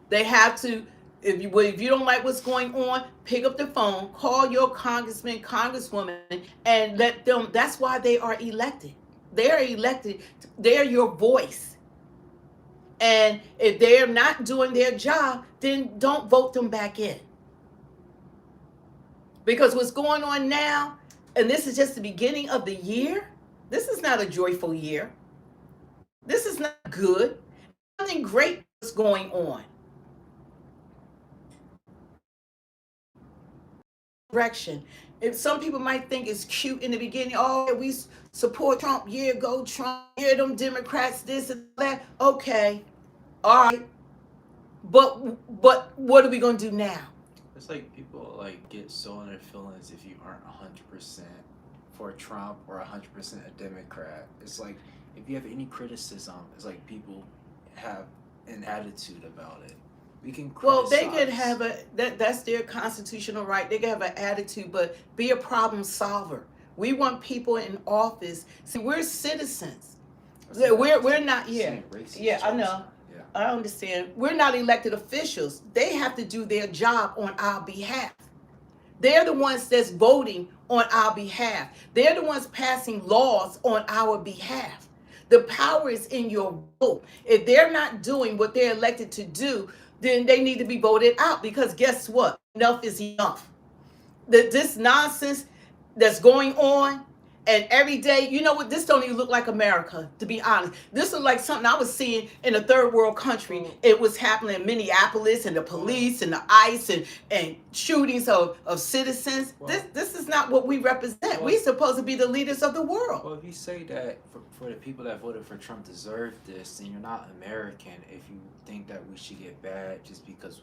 They have to, if you don't like what's going on, pick up the phone, call your congressman, congresswoman, and let them, that's why they are elected. They're elected. They're your voice. And if they're not doing their job, then don't vote them back in. Because what's going on now, and this is just the beginning of the year, this is not a joyful year. This is not good. Nothing great is going on. Direction. If some people might think it's cute in the beginning, oh, we support Trump, yeah, go Trump, yeah, them Democrats, this and that. Okay, all right. But what are we gonna do now? It's like people like get so in their feelings if you aren't 100% for Trump or 100% a Democrat. It's like if you have any criticism, it's like people have an attitude about it. We can criticize. Well, they could have that's their constitutional right. They can have an attitude, but be a problem solver. We want people in office. See, we're citizens. We're not. Yeah, I know. Yeah. I understand. We're not elected officials. They have to do their job on our behalf. They're the ones that's voting on our behalf. They're the ones passing laws on our behalf. The power is in your vote. If they're not doing what they're elected to do, then they need to be voted out, because guess what? Enough is enough. This nonsense that's going on, and every day, you know what, this don't even look like America, to be honest. This is like something I was seeing in a third world country. It was happening in Minneapolis, and the police and the ICE and shootings of citizens. This is not what we represent. We're supposed to be the leaders of the world. Well, if you say that for the people that voted for Trump deserve this, then you're not American if you think that we should get bad just because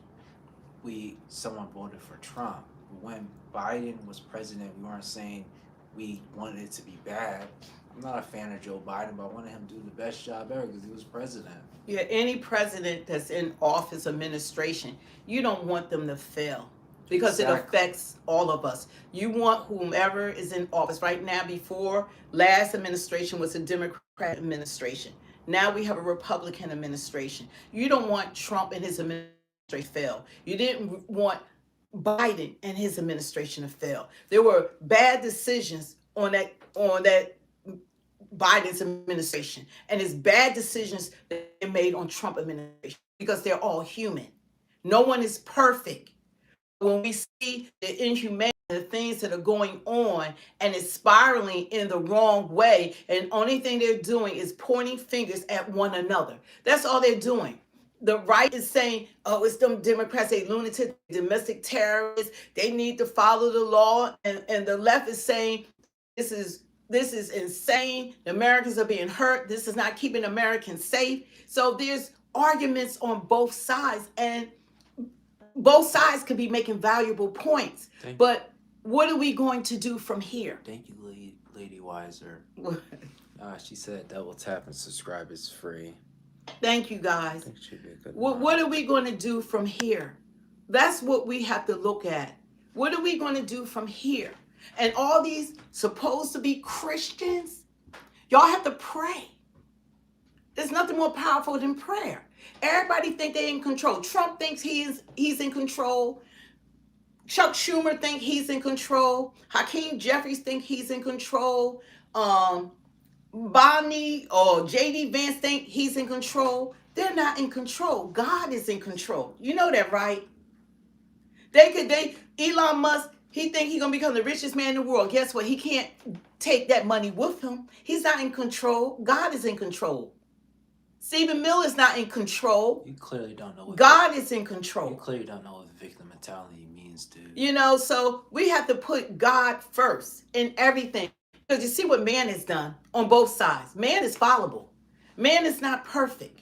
someone voted for Trump. When Biden was president, we weren't saying we wanted it to be bad. I'm not a fan of Joe Biden, but I wanted him to do the best job ever because he was president. Yeah, any president that's in office, administration, you don't want them to fail, because it affects all of us. You want whomever is in office. Right now, before last administration was a Democrat administration. Now we have a Republican administration. You don't want Trump and his administration to fail. You didn't want Biden and his administration to fail. There were bad decisions on that Biden's administration, and it's bad decisions that they made on Trump administration, because they're all human. No one is perfect. When we see the inhumanity, the things that are going on, and it's spiraling in the wrong way, and only thing they're doing is pointing fingers at one another. That's all they're doing. The right is saying, oh, it's them Democrats, they lunatic, domestic terrorists, they need to follow the law. And the left is saying, this is insane. The Americans are being hurt. This is not keeping Americans safe. So there's arguments on both sides, and both sides could be making valuable points. But what are we going to do from here? Thank you, Lady Wiser. She said double tap and subscribe is free. Thank you, guys. What are we going to do from here? That's what we have to look at. What are we going to do from here? And all these supposed to be Christians, y'all have to pray. There's nothing more powerful than prayer. Everybody think they're in control. Trump thinks he's in control. Chuck Schumer think he's in control. Hakeem Jeffries think he's in control. Bonnie or JD Vance think he's in control. They're not in control. God is in control. You know that, right? Elon Musk, he think he's gonna become the richest man in the world. Guess what? He can't take that money with him. He's not in control. God is in control. Stephen Miller is not in control. You clearly don't know what God is in control. You clearly don't know what victim mentality means, dude. You know, so we have to put God first in everything. Because you see what man has done on both sides. Man is fallible. Man is not perfect.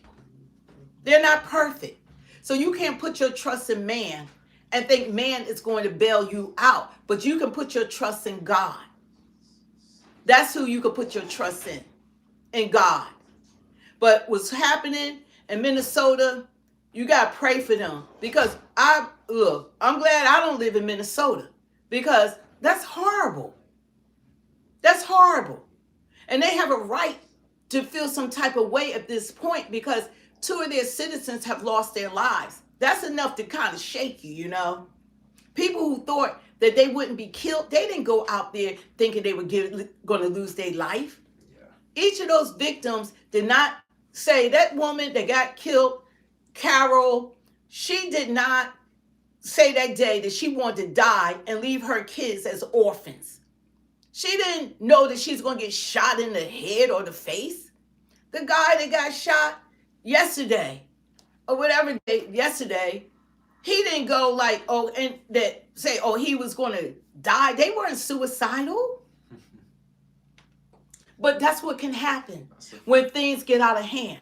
They're not perfect. So you can't put your trust in man and think man is going to bail you out. But you can put your trust in God. That's who you can put your trust in God. But what's happening in Minnesota, you got to pray for them. Because I'm glad I don't live in Minnesota. Because that's horrible. That's horrible. And they have a right to feel some type of way at this point, because 2 of their citizens have lost their lives. That's enough to kind of shake you, you know. People who thought that they wouldn't be killed, they didn't go out there thinking they were going to lose their life. Yeah. Each of those victims did not say, that woman that got killed, Carol, she did not say that day that she wanted to die and leave her kids as orphans. She didn't know that she's going to get shot in the head or the face. The guy that got shot yesterday, or whatever day, yesterday, he didn't go like, he was going to die. They weren't suicidal. But that's what can happen when things get out of hand.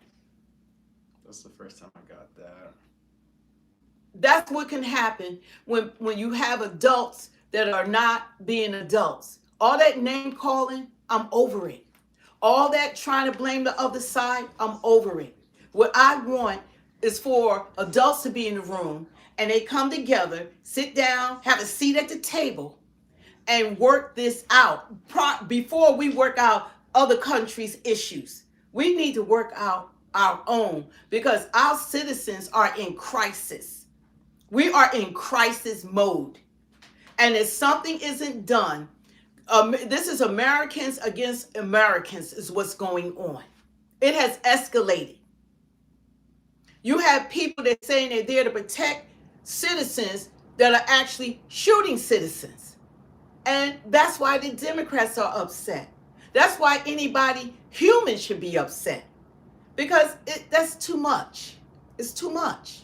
That's the first time I got that. That's what can happen when you have adults that are not being adults. All that name calling, I'm over it. All that trying to blame the other side, I'm over it. What I want is for adults to be in the room and they come together, sit down, have a seat at the table, and work this out before we work out other countries' issues. We need to work out our own, because our citizens are in crisis. We are in crisis mode. And if something isn't done, this is Americans against Americans is what's going on. It has escalated. You have people that saying they're there to protect citizens that are actually shooting citizens. And that's why the Democrats are upset. That's why anybody human should be upset. Because that's too much. It's too much.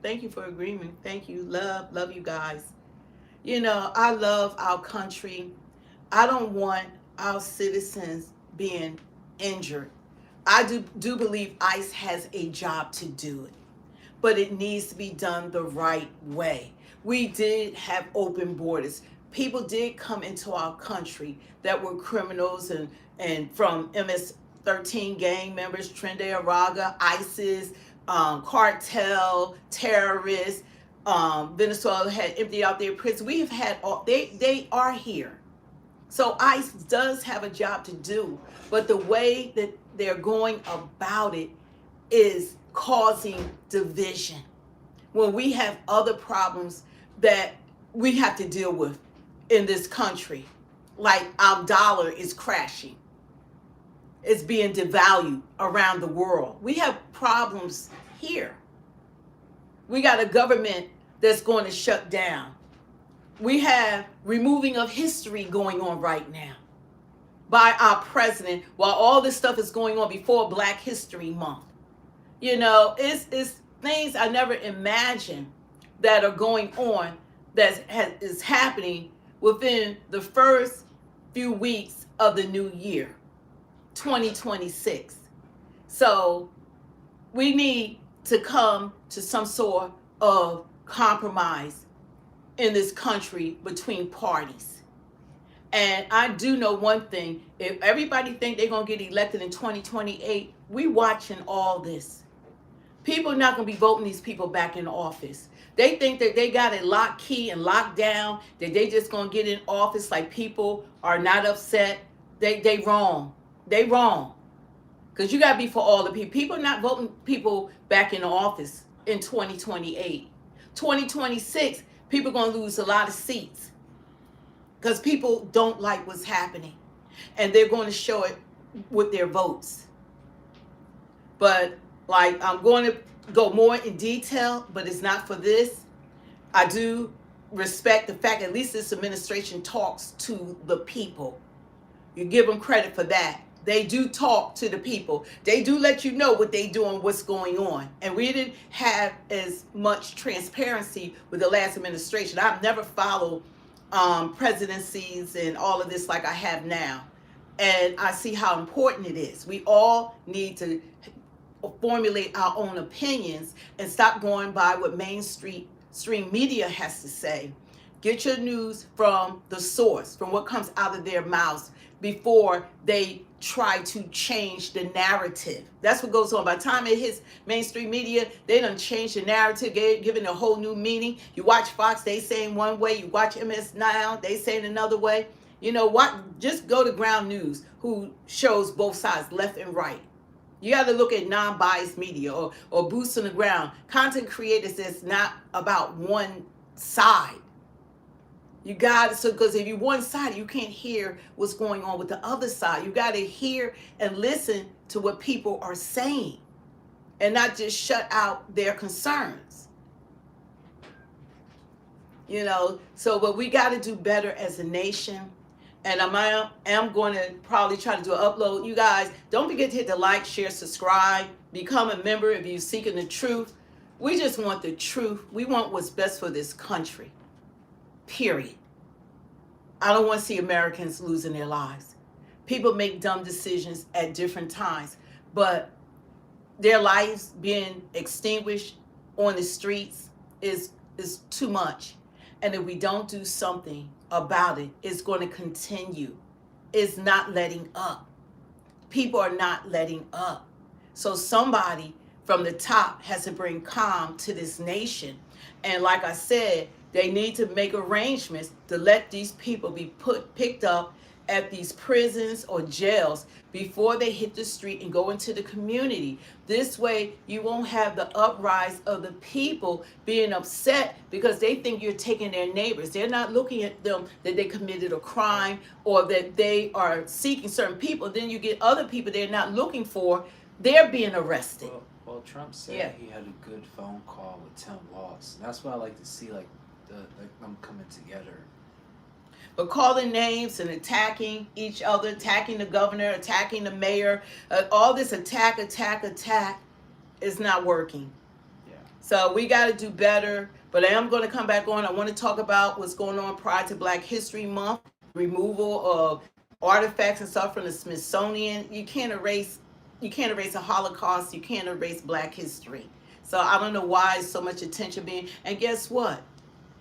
Thank you for agreeing. Thank you. Love you guys. You know, I love our country. I don't want our citizens being injured. I do believe ICE has a job to do it, but it needs to be done the right way. We did have open borders. People did come into our country that were criminals and from MS-13 gang members, Trende Araga, ISIS, cartel, terrorists. Venezuela had emptied out their prisons. We have had all, they are here. So ICE does have a job to do, but the way that they're going about it is causing division. When we have other problems that we have to deal with in this country, like our dollar is crashing. It's being devalued around the world. We have problems here. We got a government that's going to shut down. We have removing of history going on right now by our president while all this stuff is going on before Black History Month. You know, it's things I never imagined that are going on that is happening within the first few weeks of the new year, 2026. So we need to come to some sort of compromise in this country between parties. And I do know one thing, if everybody think they're going to get elected in 2028, we watching all this. People are not going to be voting these people back in office. They think that they got it locked key and locked down, that they just going to get in office like people are not upset. They wrong. They wrong. Because you got to be for all the people. People are not voting people back in office in 2028. 2026, people are going to lose a lot of seats because people don't like what's happening. And they're going to show it with their votes. But like, I'm going to go more in detail, but it's not for this. I do respect the fact at least this administration talks to the people. You give them credit for that. They do talk to the people. They do let you know what they doing, what's going on. And we didn't have as much transparency with the last administration. I've never followed presidencies and all of this like I have now. And I see how important it is. We all need to formulate our own opinions and stop going by what mainstream media has to say. Get your news from the source, from what comes out of their mouths before they try to change the narrative. That's what goes on. By the time it hits mainstream media, they done change the narrative, giving a whole new meaning. You watch Fox, they saying one way. You watch MS Now, they saying another way. You know what? Just go to Ground News, who shows both sides, left and right. You got to look at non-biased media or boots on the ground. Content creators that's not about one side. You got so because if you're one side, you can't hear what's going on with the other side. You got to hear and listen to what people are saying and not just shut out their concerns. You know, so but we got to do better as a nation. And I am going to probably try to do an upload. You guys, don't forget to hit the like, share, subscribe, become a member if you're seeking the truth. We just want the truth. We want what's best for this country. Period. I don't want to see Americans losing their lives. People make dumb decisions at different times, but their lives being extinguished on the streets is too much. And if we don't do something about it, it's going to continue. It's not letting up. People are not letting up. So somebody from the top has to bring calm to this nation. And like I said, they need to make arrangements to let these people be picked up at these prisons or jails before they hit the street and go into the community. This way, you won't have the uprise of the people being upset because they think you're taking their neighbors. They're not looking at them that they committed a crime or that they are seeking certain people. Then you get other people they're not looking for, they're being arrested. Well, Trump said he had a good phone call with Tim Walz. And that's what I like to see, like them coming together. But calling names and attacking each other, attacking the governor, attacking the mayor, all this attack is not working. Yeah. So we got to do better. But I am going to come back on. I want to talk about what's going on prior to Black History Month, removal of artifacts and stuff from the Smithsonian. You can't erase a Holocaust. You can't erase Black history. So I don't know why so much attention being. And guess what?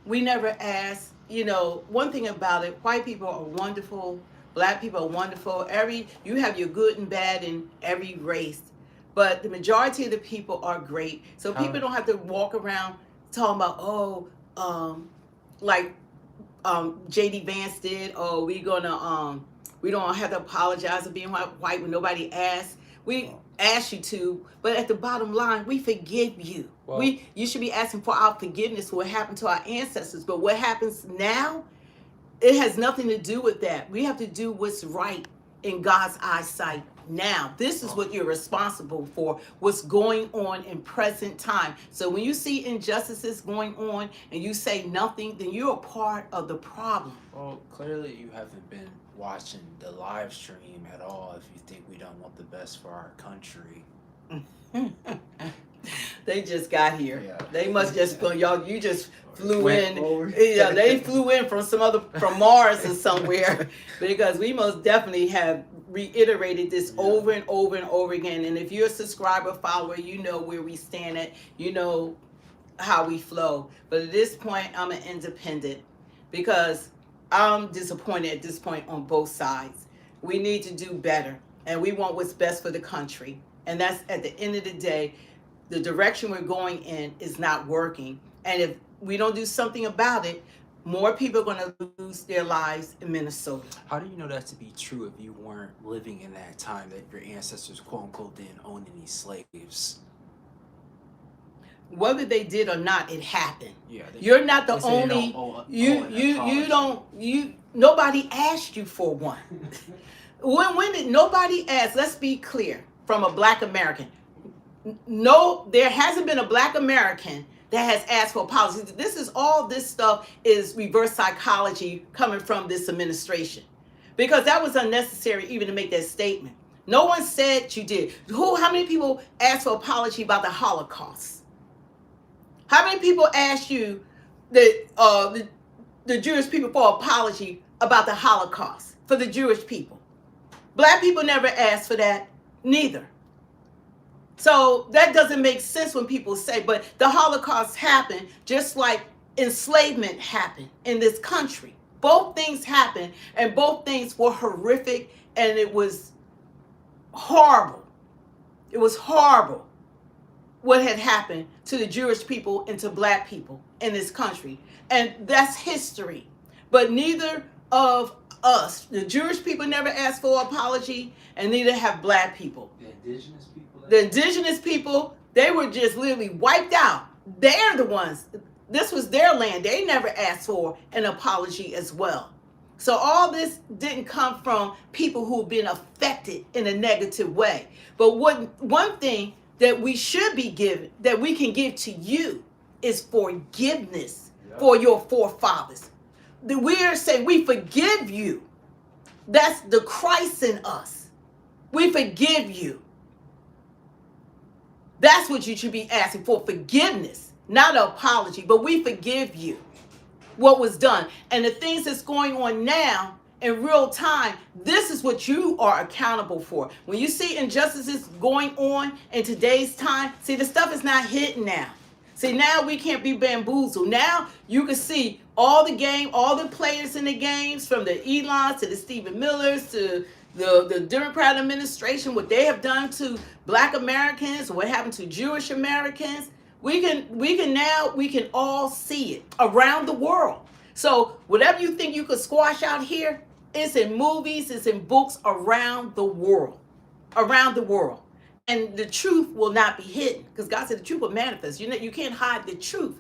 We never asked. You know, one thing about it, white people are wonderful, Black people are wonderful. You have your good and bad in every race, but the majority of the people are great. So people don't have to walk around talking about, like J.D. Vance did, we don't have to apologize for being white when nobody asked. We ask you to, but at the bottom line, we forgive you. Well, you should be asking for our forgiveness for what happened to our ancestors. But what happens now, it has nothing to do with that. We have to do what's right in God's eyesight now. This is what you're responsible for, what's going on in present time. So when you see injustices going on and you say nothing, then you're a part of the problem. Well, clearly you haven't been watching the live stream at all if you think we don't want the best for our country. They just got here. Yeah. They must just you just flew in. Over. Yeah, they flew in from Mars or somewhere, because we most definitely have reiterated this over and over and over again. And if you're a subscriber, follower, you know where we stand at. You know how we flow. But at this point, I'm an independent because I'm disappointed at this point on both sides. We need to do better, and we want what's best for the country. And that's, at the end of the day, the direction we're going in is not working. And if we don't do something about it, more people are going to lose their lives in Minnesota. How do you know that to be true if you weren't living in that time that your ancestors, quote unquote, didn't own any slaves? Whether they did or not, it happened. Yeah, you're not the only. Nobody asked you for one. when did nobody ask? Let's be clear. From a Black American, no, there hasn't been a Black American that has asked for apologies. This stuff is reverse psychology coming from this administration, because that was unnecessary even to make that statement. No one said you did. How many people asked for apology about the Holocaust? How many people asked you the Jewish people for apology about the Holocaust for the Jewish people? Black people never asked for that. Neither. So that doesn't make sense when people say, but the Holocaust happened just like enslavement happened in this country. Both things happened, and both things were horrific, and it was horrible. It was horrible what had happened to the Jewish people and to Black people in this country. And that's history. But neither of us, the Jewish people, never asked for apology, and neither have Black people. The indigenous people, they were just literally wiped out. They're the ones. This was their land. They never asked for an apology as well. So all this didn't come from people who've been affected in a negative way. But one thing that we should be given, that we can give to you, is forgiveness for your forefathers. We're saying we forgive you. That's the Christ in us. We forgive you. That's what you should be asking for, forgiveness, not an apology, but we forgive you what was done. And the things that's going on now in real time, this is what you are accountable for. When you see injustices going on in today's time, see, the stuff is not hidden now. See, now we can't be bamboozled. Now you can see all the players in the games, from the Elons to the Stephen Millers to the Democrat administration, what they have done to Black Americans, what happened to Jewish Americans. We can all see it around the world. So whatever you think you could squash out here, It's in movies, it's in books around the world. Around the world. And the truth will not be hidden. Because God said the truth will manifest. You can't hide the truth.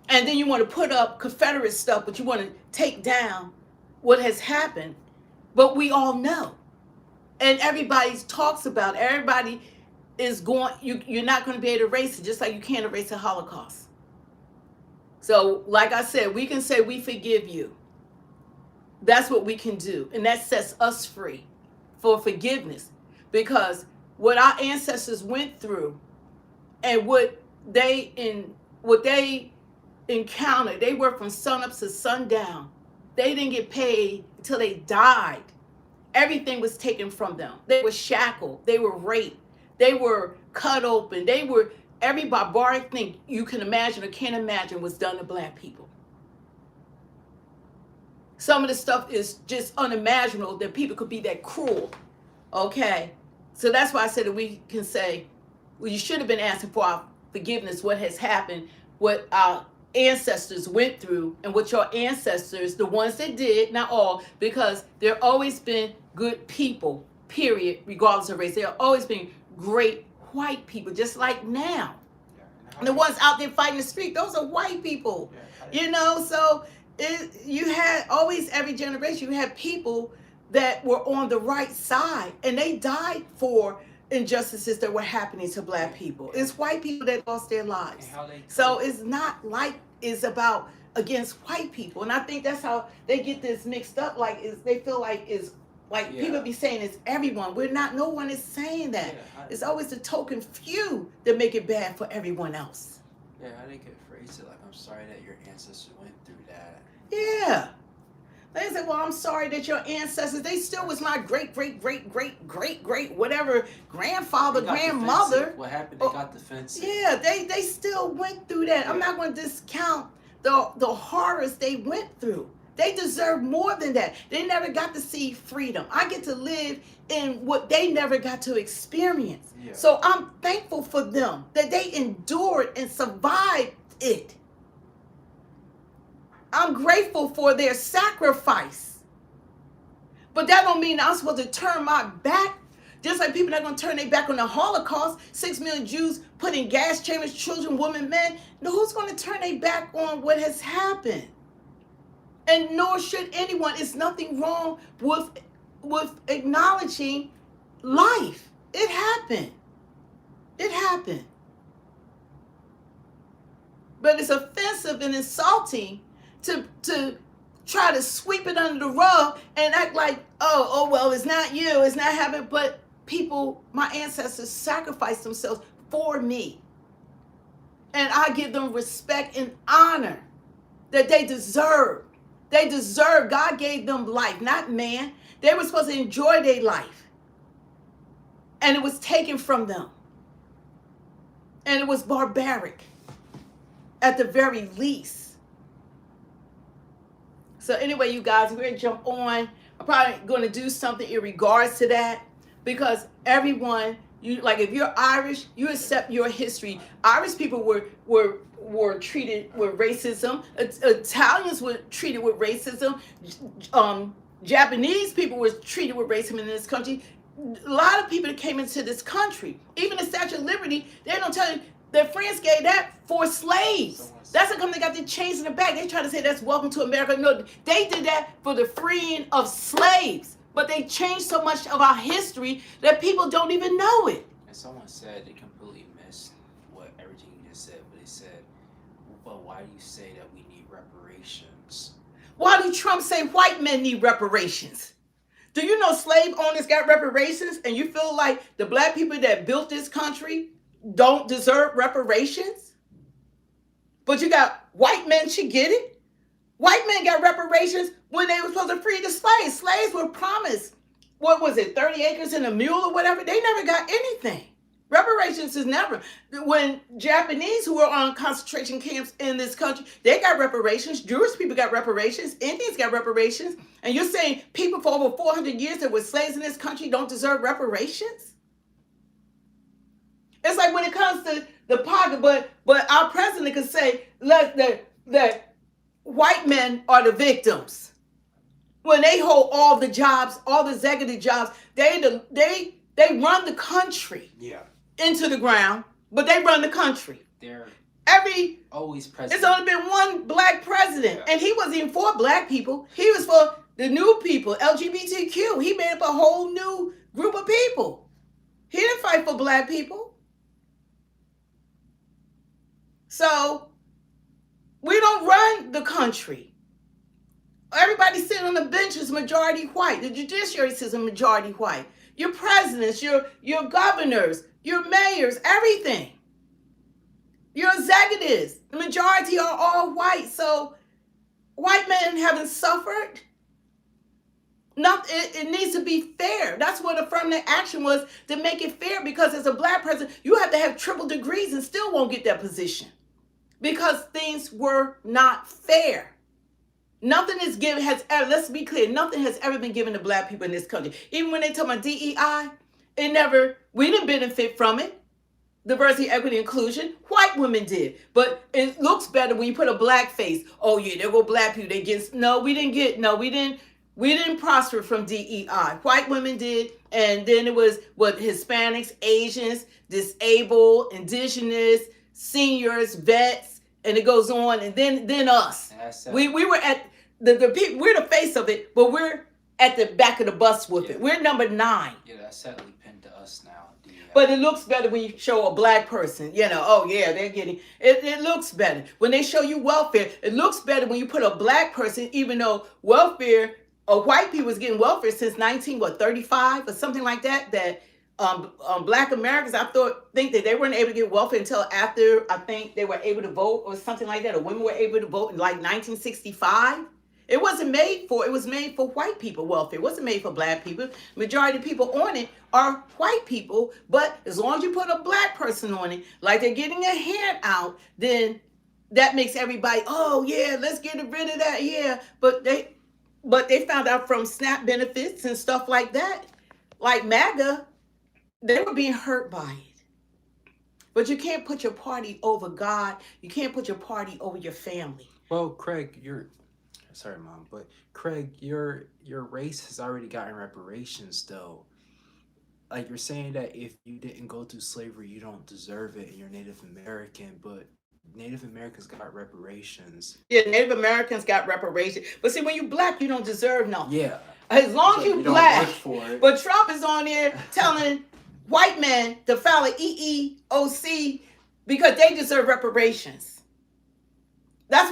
And then you want to put up Confederate stuff, but you want to take down what has happened. But we all know. And everybody talks about it. Everybody is going, you're not going to be able to erase it, just like you can't erase the Holocaust. So, like I said, we can say we forgive you. That's what we can do. And that sets us free for forgiveness. Because what our ancestors went through and what they encountered, they worked from sunup to sundown. They didn't get paid until they died. Everything was taken from them. They were shackled. They were raped. They were cut open. Every barbaric thing you can imagine or can't imagine was done to black people. Some of the stuff is just unimaginable that people could be that cruel. Okay? So that's why I said that we can say, well, you should have been asking for our forgiveness, what has happened, what our ancestors went through, and what your ancestors, the ones that did, not all, because there have always been good people, period, regardless of race. There have always been great white people, just like now. And the ones out there fighting the street, those are white people. So you had always, every generation, you had people that were on the right side, and they died for injustices that were happening to black people. It's white people that lost their lives. So it's not like it's about against white people. And I think that's how they get this mixed up. They feel like people be saying it's everyone. We're not, no one is saying that. It's always the token few that make it bad for everyone else. Yeah, how they could phrase it like, I'm sorry that your ancestors went through that. Yeah. They said, well, I'm sorry that your ancestors, they still was my great, whatever, grandfather, grandmother. Defensive. What happened? They got defensive. Yeah, they still went through that. Yeah. I'm not going to discount the horrors they went through. They deserve more than that. They never got to see freedom. I get to live in what they never got to experience. Yeah. So I'm thankful for them, that they endured and survived it. I'm grateful for their sacrifice. But that don't mean I'm supposed to turn my back. Just like people are not going to turn their back on the Holocaust. 6 million Jews put in gas chambers, children, women, men. No, who's going to turn their back on what has happened? And nor should anyone. It's nothing wrong with acknowledging life. It happened. It happened. But it's offensive and insulting to try to sweep it under the rug and act like, oh, well, it's not you, it's not happening. But people, my ancestors sacrificed themselves for me. And I give them respect and honor that they deserve. They deserve. God gave them life, not man. They were supposed to enjoy their life. And it was taken from them. And it was barbaric at the very least. So anyway, you guys, we're going to jump on. I'm probably going to do something in regards to that, because everyone, if you're Irish, you accept your history. Irish people were treated with racism. Italians were treated with racism. Japanese people were treated with racism in this country. A lot of people that came into this country, even the Statue of Liberty, they don't tell you that France gave that for slaves. That's how come they got the chains in the back. They try to say that's welcome to America. No, they did that for the freeing of slaves. But they changed so much of our history that people don't even know it. And someone said they completely missed everything you just said. But they said, well, why do you say that we need reparations? Why do Trump say white men need reparations? Do you know slave owners got reparations? And you feel like the black people that built this country don't deserve reparations? But you got white men should get it. White men got reparations when they were supposed to free the slaves. Slaves were promised, 30 acres and a mule or whatever? They never got anything. Reparations is never. When Japanese who were on concentration camps in this country, they got reparations. Jewish people got reparations. Indians got reparations. And you're saying people for over 400 years that were slaves in this country don't deserve reparations? It's like when it comes to the pocket, but our president could say that white men are the victims. when they hold all the jobs, all the executive jobs. They run the country into the ground, but they run the country. They're Every always president. It's only been one black president, and he wasn't even for black people. He was for the new people, LGBTQ. He made up a whole new group of people. He didn't fight for black people. So we don't run the country. Everybody sitting on the bench is majority white. The judiciary system majority white. Your presidents, your governors, your mayors, everything. Your executives, the majority are all white. So white men haven't suffered. It needs to be fair. That's what affirmative action was, to make it fair, because as a black person, you have to have triple degrees and still won't get that position because things were not fair. Nothing is given, let's be clear, nothing has ever been given to black people in this country. Even when they talk about DEI, we didn't benefit from it. Diversity, equity, inclusion, white women did. But it looks better when you put a black face. Oh yeah, there go black people. We didn't prosper from DEI. White women did, and then it was Hispanics, Asians, disabled, indigenous, seniors, vets, and it goes on, and then us. We were at the people, we're the face of it, but we're at the back of the bus with it. We're number 9. Yeah, that's sadly pinned to us now. But it looks better when you show a black person, oh yeah, they're getting, it looks better. When they show you welfare, it looks better when you put a black person, even though welfare, white people was getting welfare since 1935 or something like that, black Americans, think that they weren't able to get welfare until after, I think they were able to vote or something like that, or women were able to vote in like 1965. It was made for white people welfare. It wasn't made for black people. Majority of people on it are white people, but as long as you put a black person on it, like they're getting a handout, then that makes everybody, oh yeah, let's get rid of that, yeah. But they found out from SNAP benefits and stuff like that, like MAGA, they were being hurt by it. But you can't put your party over God. You can't put your party over your family. Well, Craig, sorry, Mom, but Craig, your race has already gotten reparations, though. Like, you're saying that if you didn't go through slavery, you don't deserve it, and you're Native American, but Native Americans got reparations. Yeah, Native Americans got reparations. But see, when you black, you don't deserve nothing. Yeah. As long as you black. For it. But Trump is on there telling white men to file an EEOC because they deserve reparations. That's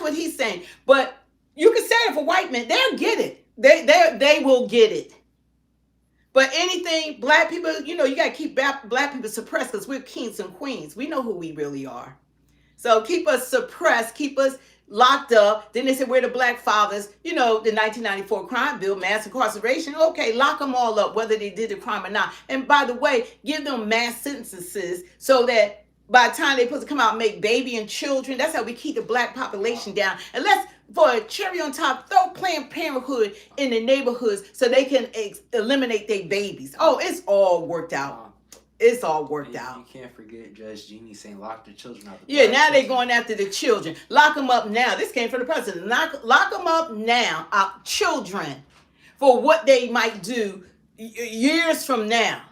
what he's saying. But you can say it for white men. They'll get it. They will get it. But anything, black people, you got to keep black people suppressed because we're kings and queens. We know who we really are. So keep us suppressed, keep us locked up. Then they said, we're the black fathers. The 1994 crime bill, mass incarceration. Okay, lock them all up, whether they did the crime or not. And by the way, give them mass sentences so that by the time they're supposed to come out and make baby and children, that's how we keep the black population down. And let's, for a cherry on top, throw Planned Parenthood in the neighborhoods so they can eliminate their babies. Oh, it's all worked out. It's all worked out. You can't forget Judge Jeannie saying lock the children up. Yeah, now they're going after the children. Lock them up now. This came from the president. Lock them up now, children, for what they might do years from now.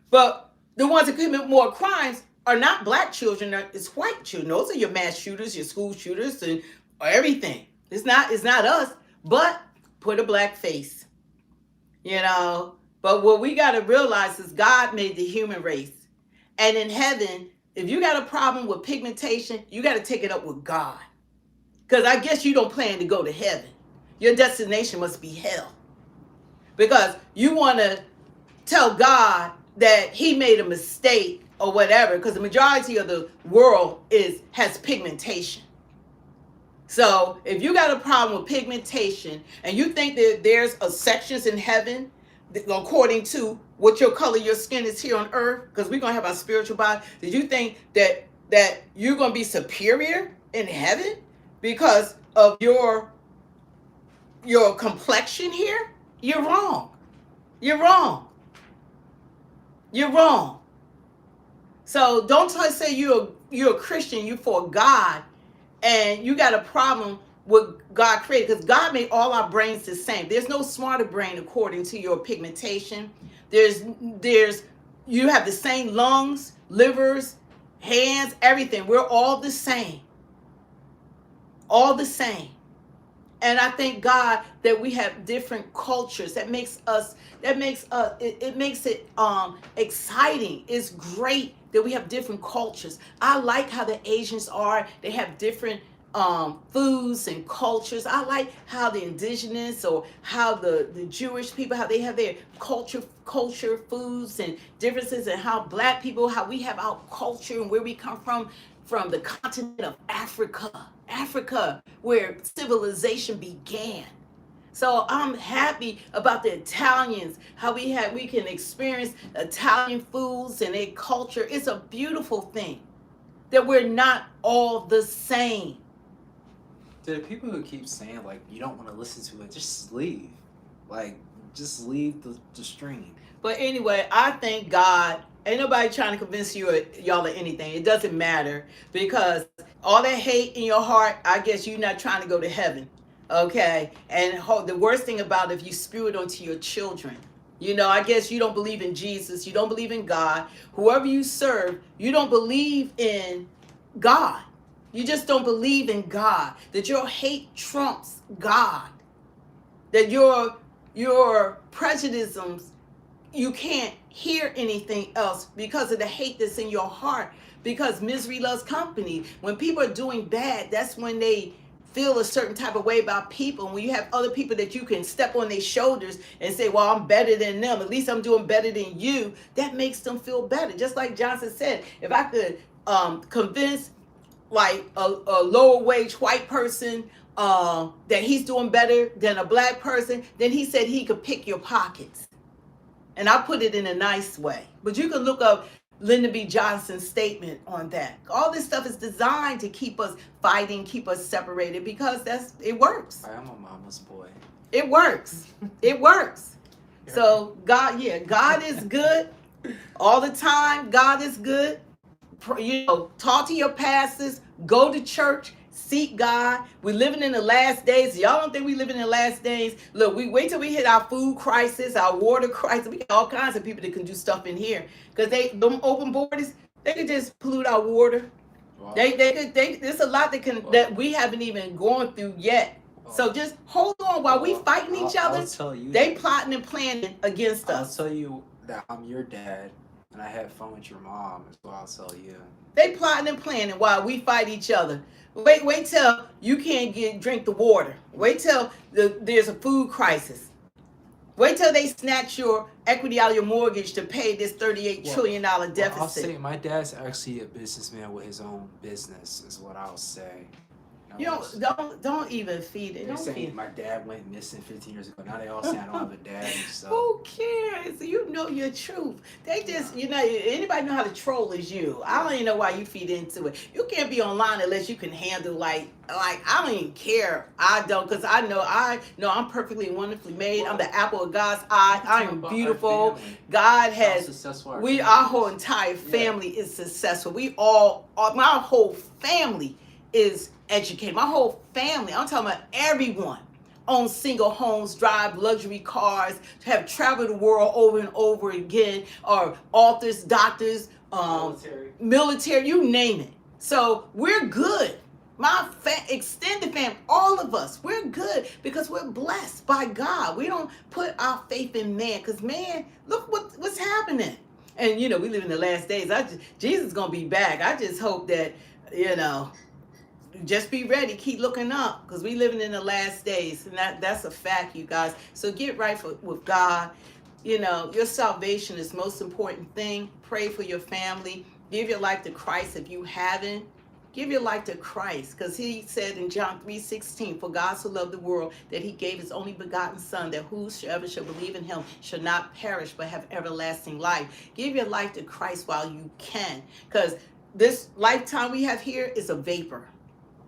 But the ones that commit more crimes are not black children, it's white children. Those are your mass shooters, your school shooters, and everything. It's not us, but put a black face. But what we got to realize is God made the human race. And in heaven, if you got a problem with pigmentation, you got to take it up with God. Because I guess you don't plan to go to heaven. Your destination must be hell. Because you want to tell God that he made a mistake or whatever, because the majority of the world has pigmentation. So if you got a problem with pigmentation and you think that there's sections in heaven according to what your color your skin is here on earth, because we're going to have our spiritual body, did you think that you're going to be superior in heaven because of your complexion here? You're wrong. You're wrong. You're wrong. So don't say you're a Christian, you for God, and you got a problem what God created, because God made all our brains the same. There's no smarter brain according to your pigmentation. There's you have the same lungs, livers, hands, everything. We're all the same. All the same. And I thank God that we have different cultures. That makes it exciting. It's great that we have different cultures. I like how the Asians are. They have different foods and cultures. I like how the indigenous or how the Jewish people, how they have their culture, foods and differences, and how black people, how we have our culture and where we come from the continent of Africa, where civilization began. So I'm happy about the Italians, how we can experience Italian foods and their culture. It's a beautiful thing that we're not all the same. To the people who keep saying like you don't want to listen to it, just leave. Like just leave the stream. But anyway, I thank God. Ain't nobody trying to convince y'all of anything. It doesn't matter, because all that hate in your heart, I guess you're not trying to go to heaven. Okay? And the worst thing about it, if you spew it onto your children. You know, I guess you don't believe in Jesus. You don't believe in God. Whoever you serve, you don't believe in God. You just don't believe in God. That your hate trumps God. That your prejudices, you can't hear anything else because of the hate that's in your heart. Because misery loves company. When people are doing bad, that's when they feel a certain type of way about people. And when you have other people that you can step on their shoulders and say, well, I'm better than them, at least I'm doing better than you, that makes them feel better. Just like Johnson said, if I could convince like a lower wage white person that he's doing better than a black person, then he said he could pick your pockets. And I put it in a nice way. But you can look up Lyndon B. Johnson's statement on that. All this stuff is designed to keep us fighting, keep us separated, because it works. I'm a mama's boy. It works. It works. So God is good all the time. God is good. You know, talk to your pastors, go to church, seek God. We're living in the last days. Y'all don't think we living in the last days? Look, we wait till we hit our food crisis, our water crisis. We got all kinds of people that can do stuff in here, because them open borders, they can just pollute our water. Wow. There's a lot that we haven't even gone through yet. So just hold on while we fighting each other. They plotting and planning against us. I'll tell you that I'm your dad, and I had fun with your mom, is what I'll tell you. They plotting and planning while we fight each other. Wait till you can't drink the water. Wait till there's a food crisis. Wait till they snatch your equity out of your mortgage to pay this $38 trillion deficit. I'll say my dad's actually a businessman with his own business, is what I'll say. You don't even feed it. They're saying my dad went missing 15 years ago. Now they all say I don't have a dad and stuff. Who cares? You know your truth. They just, anybody know how to troll is you. I don't even know why you feed into it. You can't be online unless you can handle like I don't even care. I don't, because I know I'm perfectly and wonderfully made. I'm the apple of God's eye. I am beautiful. God has, our whole entire family is successful. My whole family is educated. My whole family, I'm talking about everyone, own single homes, drive luxury cars, have traveled the world over and over again, are authors, doctors, military, you name it. So we're good. My extended family, all of us, we're good because we're blessed by God. We don't put our faith in man, because man, look what's happening. And we live in the last days. Jesus is gonna be back. I just hope that just be ready, keep looking up, because we living in the last days, and that's a fact, you guys. So get right with God. Your salvation is the most important thing. Pray for your family. Give your life to Christ if you haven't. Give your life to Christ, because he said in John 3:16, for God so loved the world that he gave his only begotten son, that whosoever shall believe in him shall not perish but have everlasting life. Give your life to Christ while you can, because this lifetime we have here is a vapor.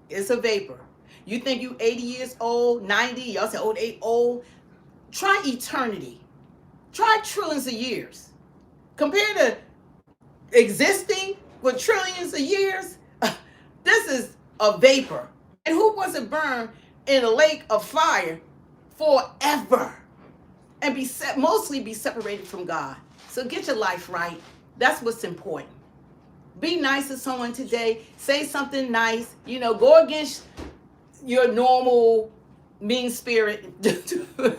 It's a vapor. You think you 80 years old, 90, y'all say, they old. Try eternity. Try trillions of years. Compared to existing with trillions of years, this is a vapor. And who wasn't burned in a lake of fire forever and mostly be separated from God. So get your life right. That's what's important. Be nice to someone today. Say something nice. You know, go against your normal mean spirit. No,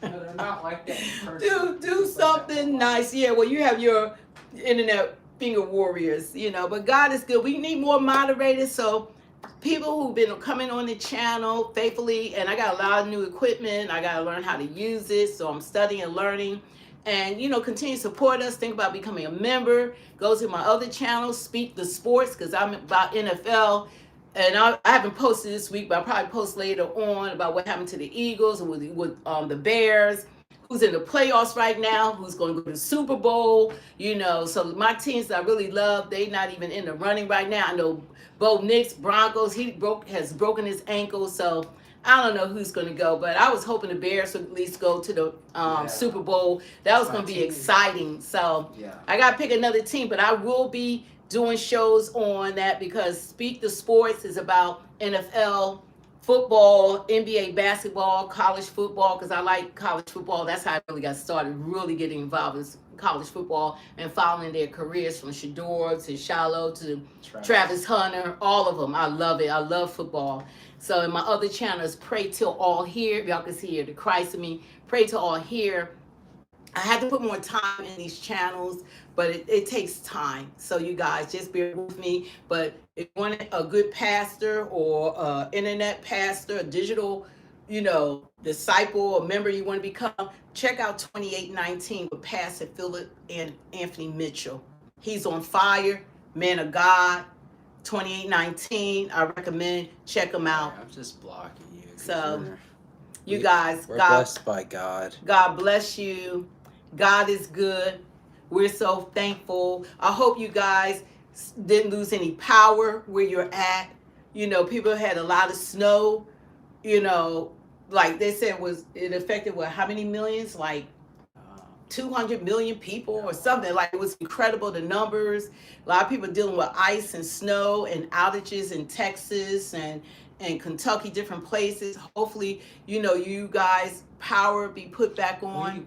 they're not like that in person. Do something nice. Yeah, well, you have your internet finger warriors, you know, but God is good. We need more moderators. So people who've been coming on the channel faithfully, and I got a lot of new equipment. I got to learn how to use it. So I'm studying and learning. And, you know, continue to support us. Think about becoming a member. Go to my other channel, Speak the Sports, because I'm about NFL. And I haven't posted this week, but I'll probably post later on about what happened to the Eagles and with the Bears, who's in the playoffs right now, who's going to go to the Super Bowl, you know. So my teams that I really love, they not even in the running right now. I know Bo Nix, Broncos, has broken his ankle, so I don't know who's going to go, but I was hoping the Bears would at least go to the Super Bowl. That was going to be exciting. So I got to pick another team, but I will be doing shows on that because Speak the Sports is about NFL, football, NBA basketball, college football, because I like college football. That's how I really got started, really getting involved in college football and following their careers from Shador to Shiloh to Travis Hunter, all of them. I love it. I love football. So in my other channels, Pray Till All Here. Y'all can see here the Christ in me. Pray Till All Here. I had to put more time in these channels, but it takes time. So you guys just bear with me. But if you want a good pastor or internet pastor, a digital, you know, disciple, a member you want to become, check out 2819 with Pastor Philip and Anthony Mitchell. He's on fire, man of God. 2819. I recommend check him out. I'm just blocking you. So you guys, we're blessed by God. God bless you. God is good. We're so thankful. I hope you guys didn't lose any power where you're at. You know, people had a lot of snow. You know, like they said, it affected what? How many millions? Like 200 million people or something. Like it was incredible, the numbers. A lot of people dealing with ice and snow and outages in Texas and Kentucky, different places. Hopefully, you know, you guys power be put back on.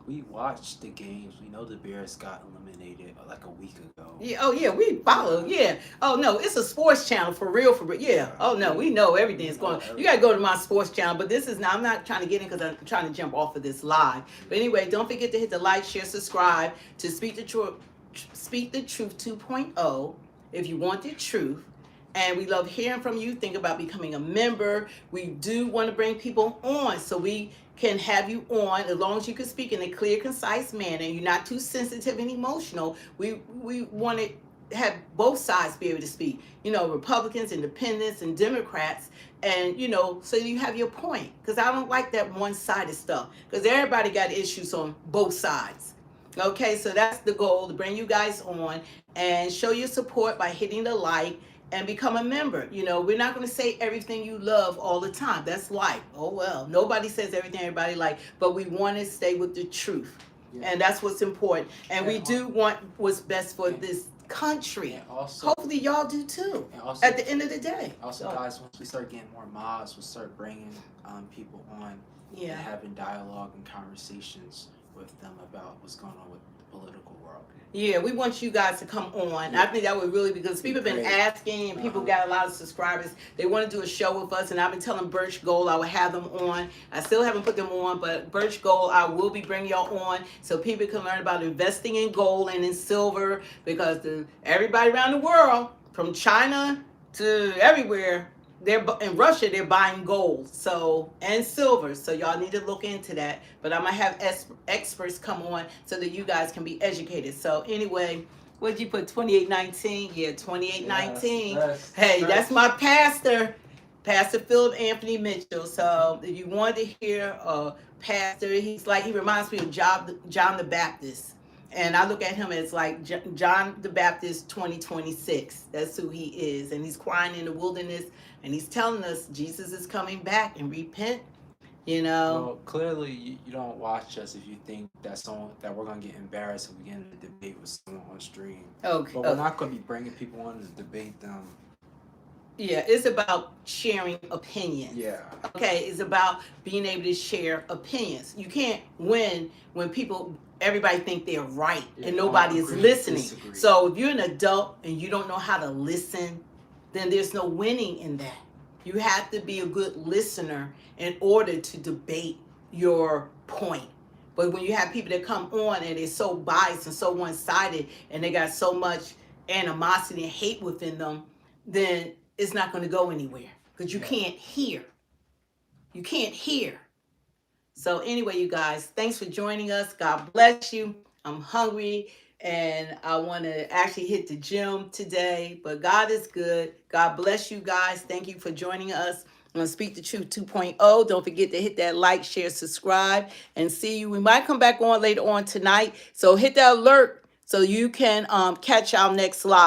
We watched the games. We know the Bears got eliminated like a week ago. Yeah, oh yeah, we follow. Yeah. Oh no, it's a sports channel for real, for real. Yeah. Oh no, we know everything's going. You gotta go to my sports channel, but this is now. I'm not trying to get in because I'm trying to jump off of this live. But anyway, don't forget to hit the like, share, subscribe to Speak the Truth 2.0 if you want the truth. And we love hearing from you. Think about becoming a member. We do want to bring people on so we can have you on as long as you can speak in a clear, concise manner. You're not too sensitive and emotional. We want to have both sides be able to speak. You know, Republicans, Independents, and Democrats. And, you know, so you have your point. Because I don't like that one-sided stuff. Because everybody got issues on both sides. Okay, so that's the goal, to bring you guys on and show your support by hitting the like and become a member. You know, we're not going to say everything you love all the time. That's life. Oh, well, nobody says everything everybody like, but we want to stay with the truth. Yeah. And that's what's important. And we do want what's best for this country. And also, hopefully y'all do too, and also, at the end of the day. Also, guys, once we start getting more mods, we'll start bringing people on and having dialogue and conversations with them about what's going on with the political world. Yeah, we want you guys to come on. I think that would really, because people have been asking and people got a lot of subscribers. They want to do a show with us, and I've been telling Birch Gold I would have them on. I still haven't put them on, but Birch Gold, I will be bringing y'all on so people can learn about investing in gold and in silver, because everybody around the world, from China to everywhere, in Russia, they're buying gold, and silver. So y'all need to look into that. But I'm gonna have experts come on so that you guys can be educated. So anyway, what did you put? 2819? Yeah, 2819. Yes, hey, that's my pastor, Pastor Philip Anthony Mitchell. So if you want to hear a pastor, he reminds me of John the Baptist. And I look at him as like John the Baptist 2026. That's who he is. And he's crying in the wilderness. And he's telling us Jesus is coming back and repent, you know. Well, clearly you don't watch us if you think that we're going to get embarrassed if we get in a debate with someone on stream. Okay. But we're not going to be bringing people on to debate them. Yeah, it's about sharing opinions. Yeah. Okay, it's about being able to share opinions. You can't win when everybody think they're right Yeah, and nobody is agree, listening. disagree. So if you're an adult and you don't know how to listen, then there's no winning in that. You have to be a good listener in order to debate your point. But when you have people that come on and they're so biased and so one-sided and they got so much animosity and hate within them, then it's not going to go anywhere because you can't hear. You can't hear. So anyway, you guys, thanks for joining us. God bless you. I'm hungry and I want to actually hit the gym today, but God is good. God bless you guys. Thank you for joining us on Speak the Truth 2.0. Don't forget to hit that like, share, subscribe, and see you. We might come back on later on tonight. So hit that alert so you can catch our next live.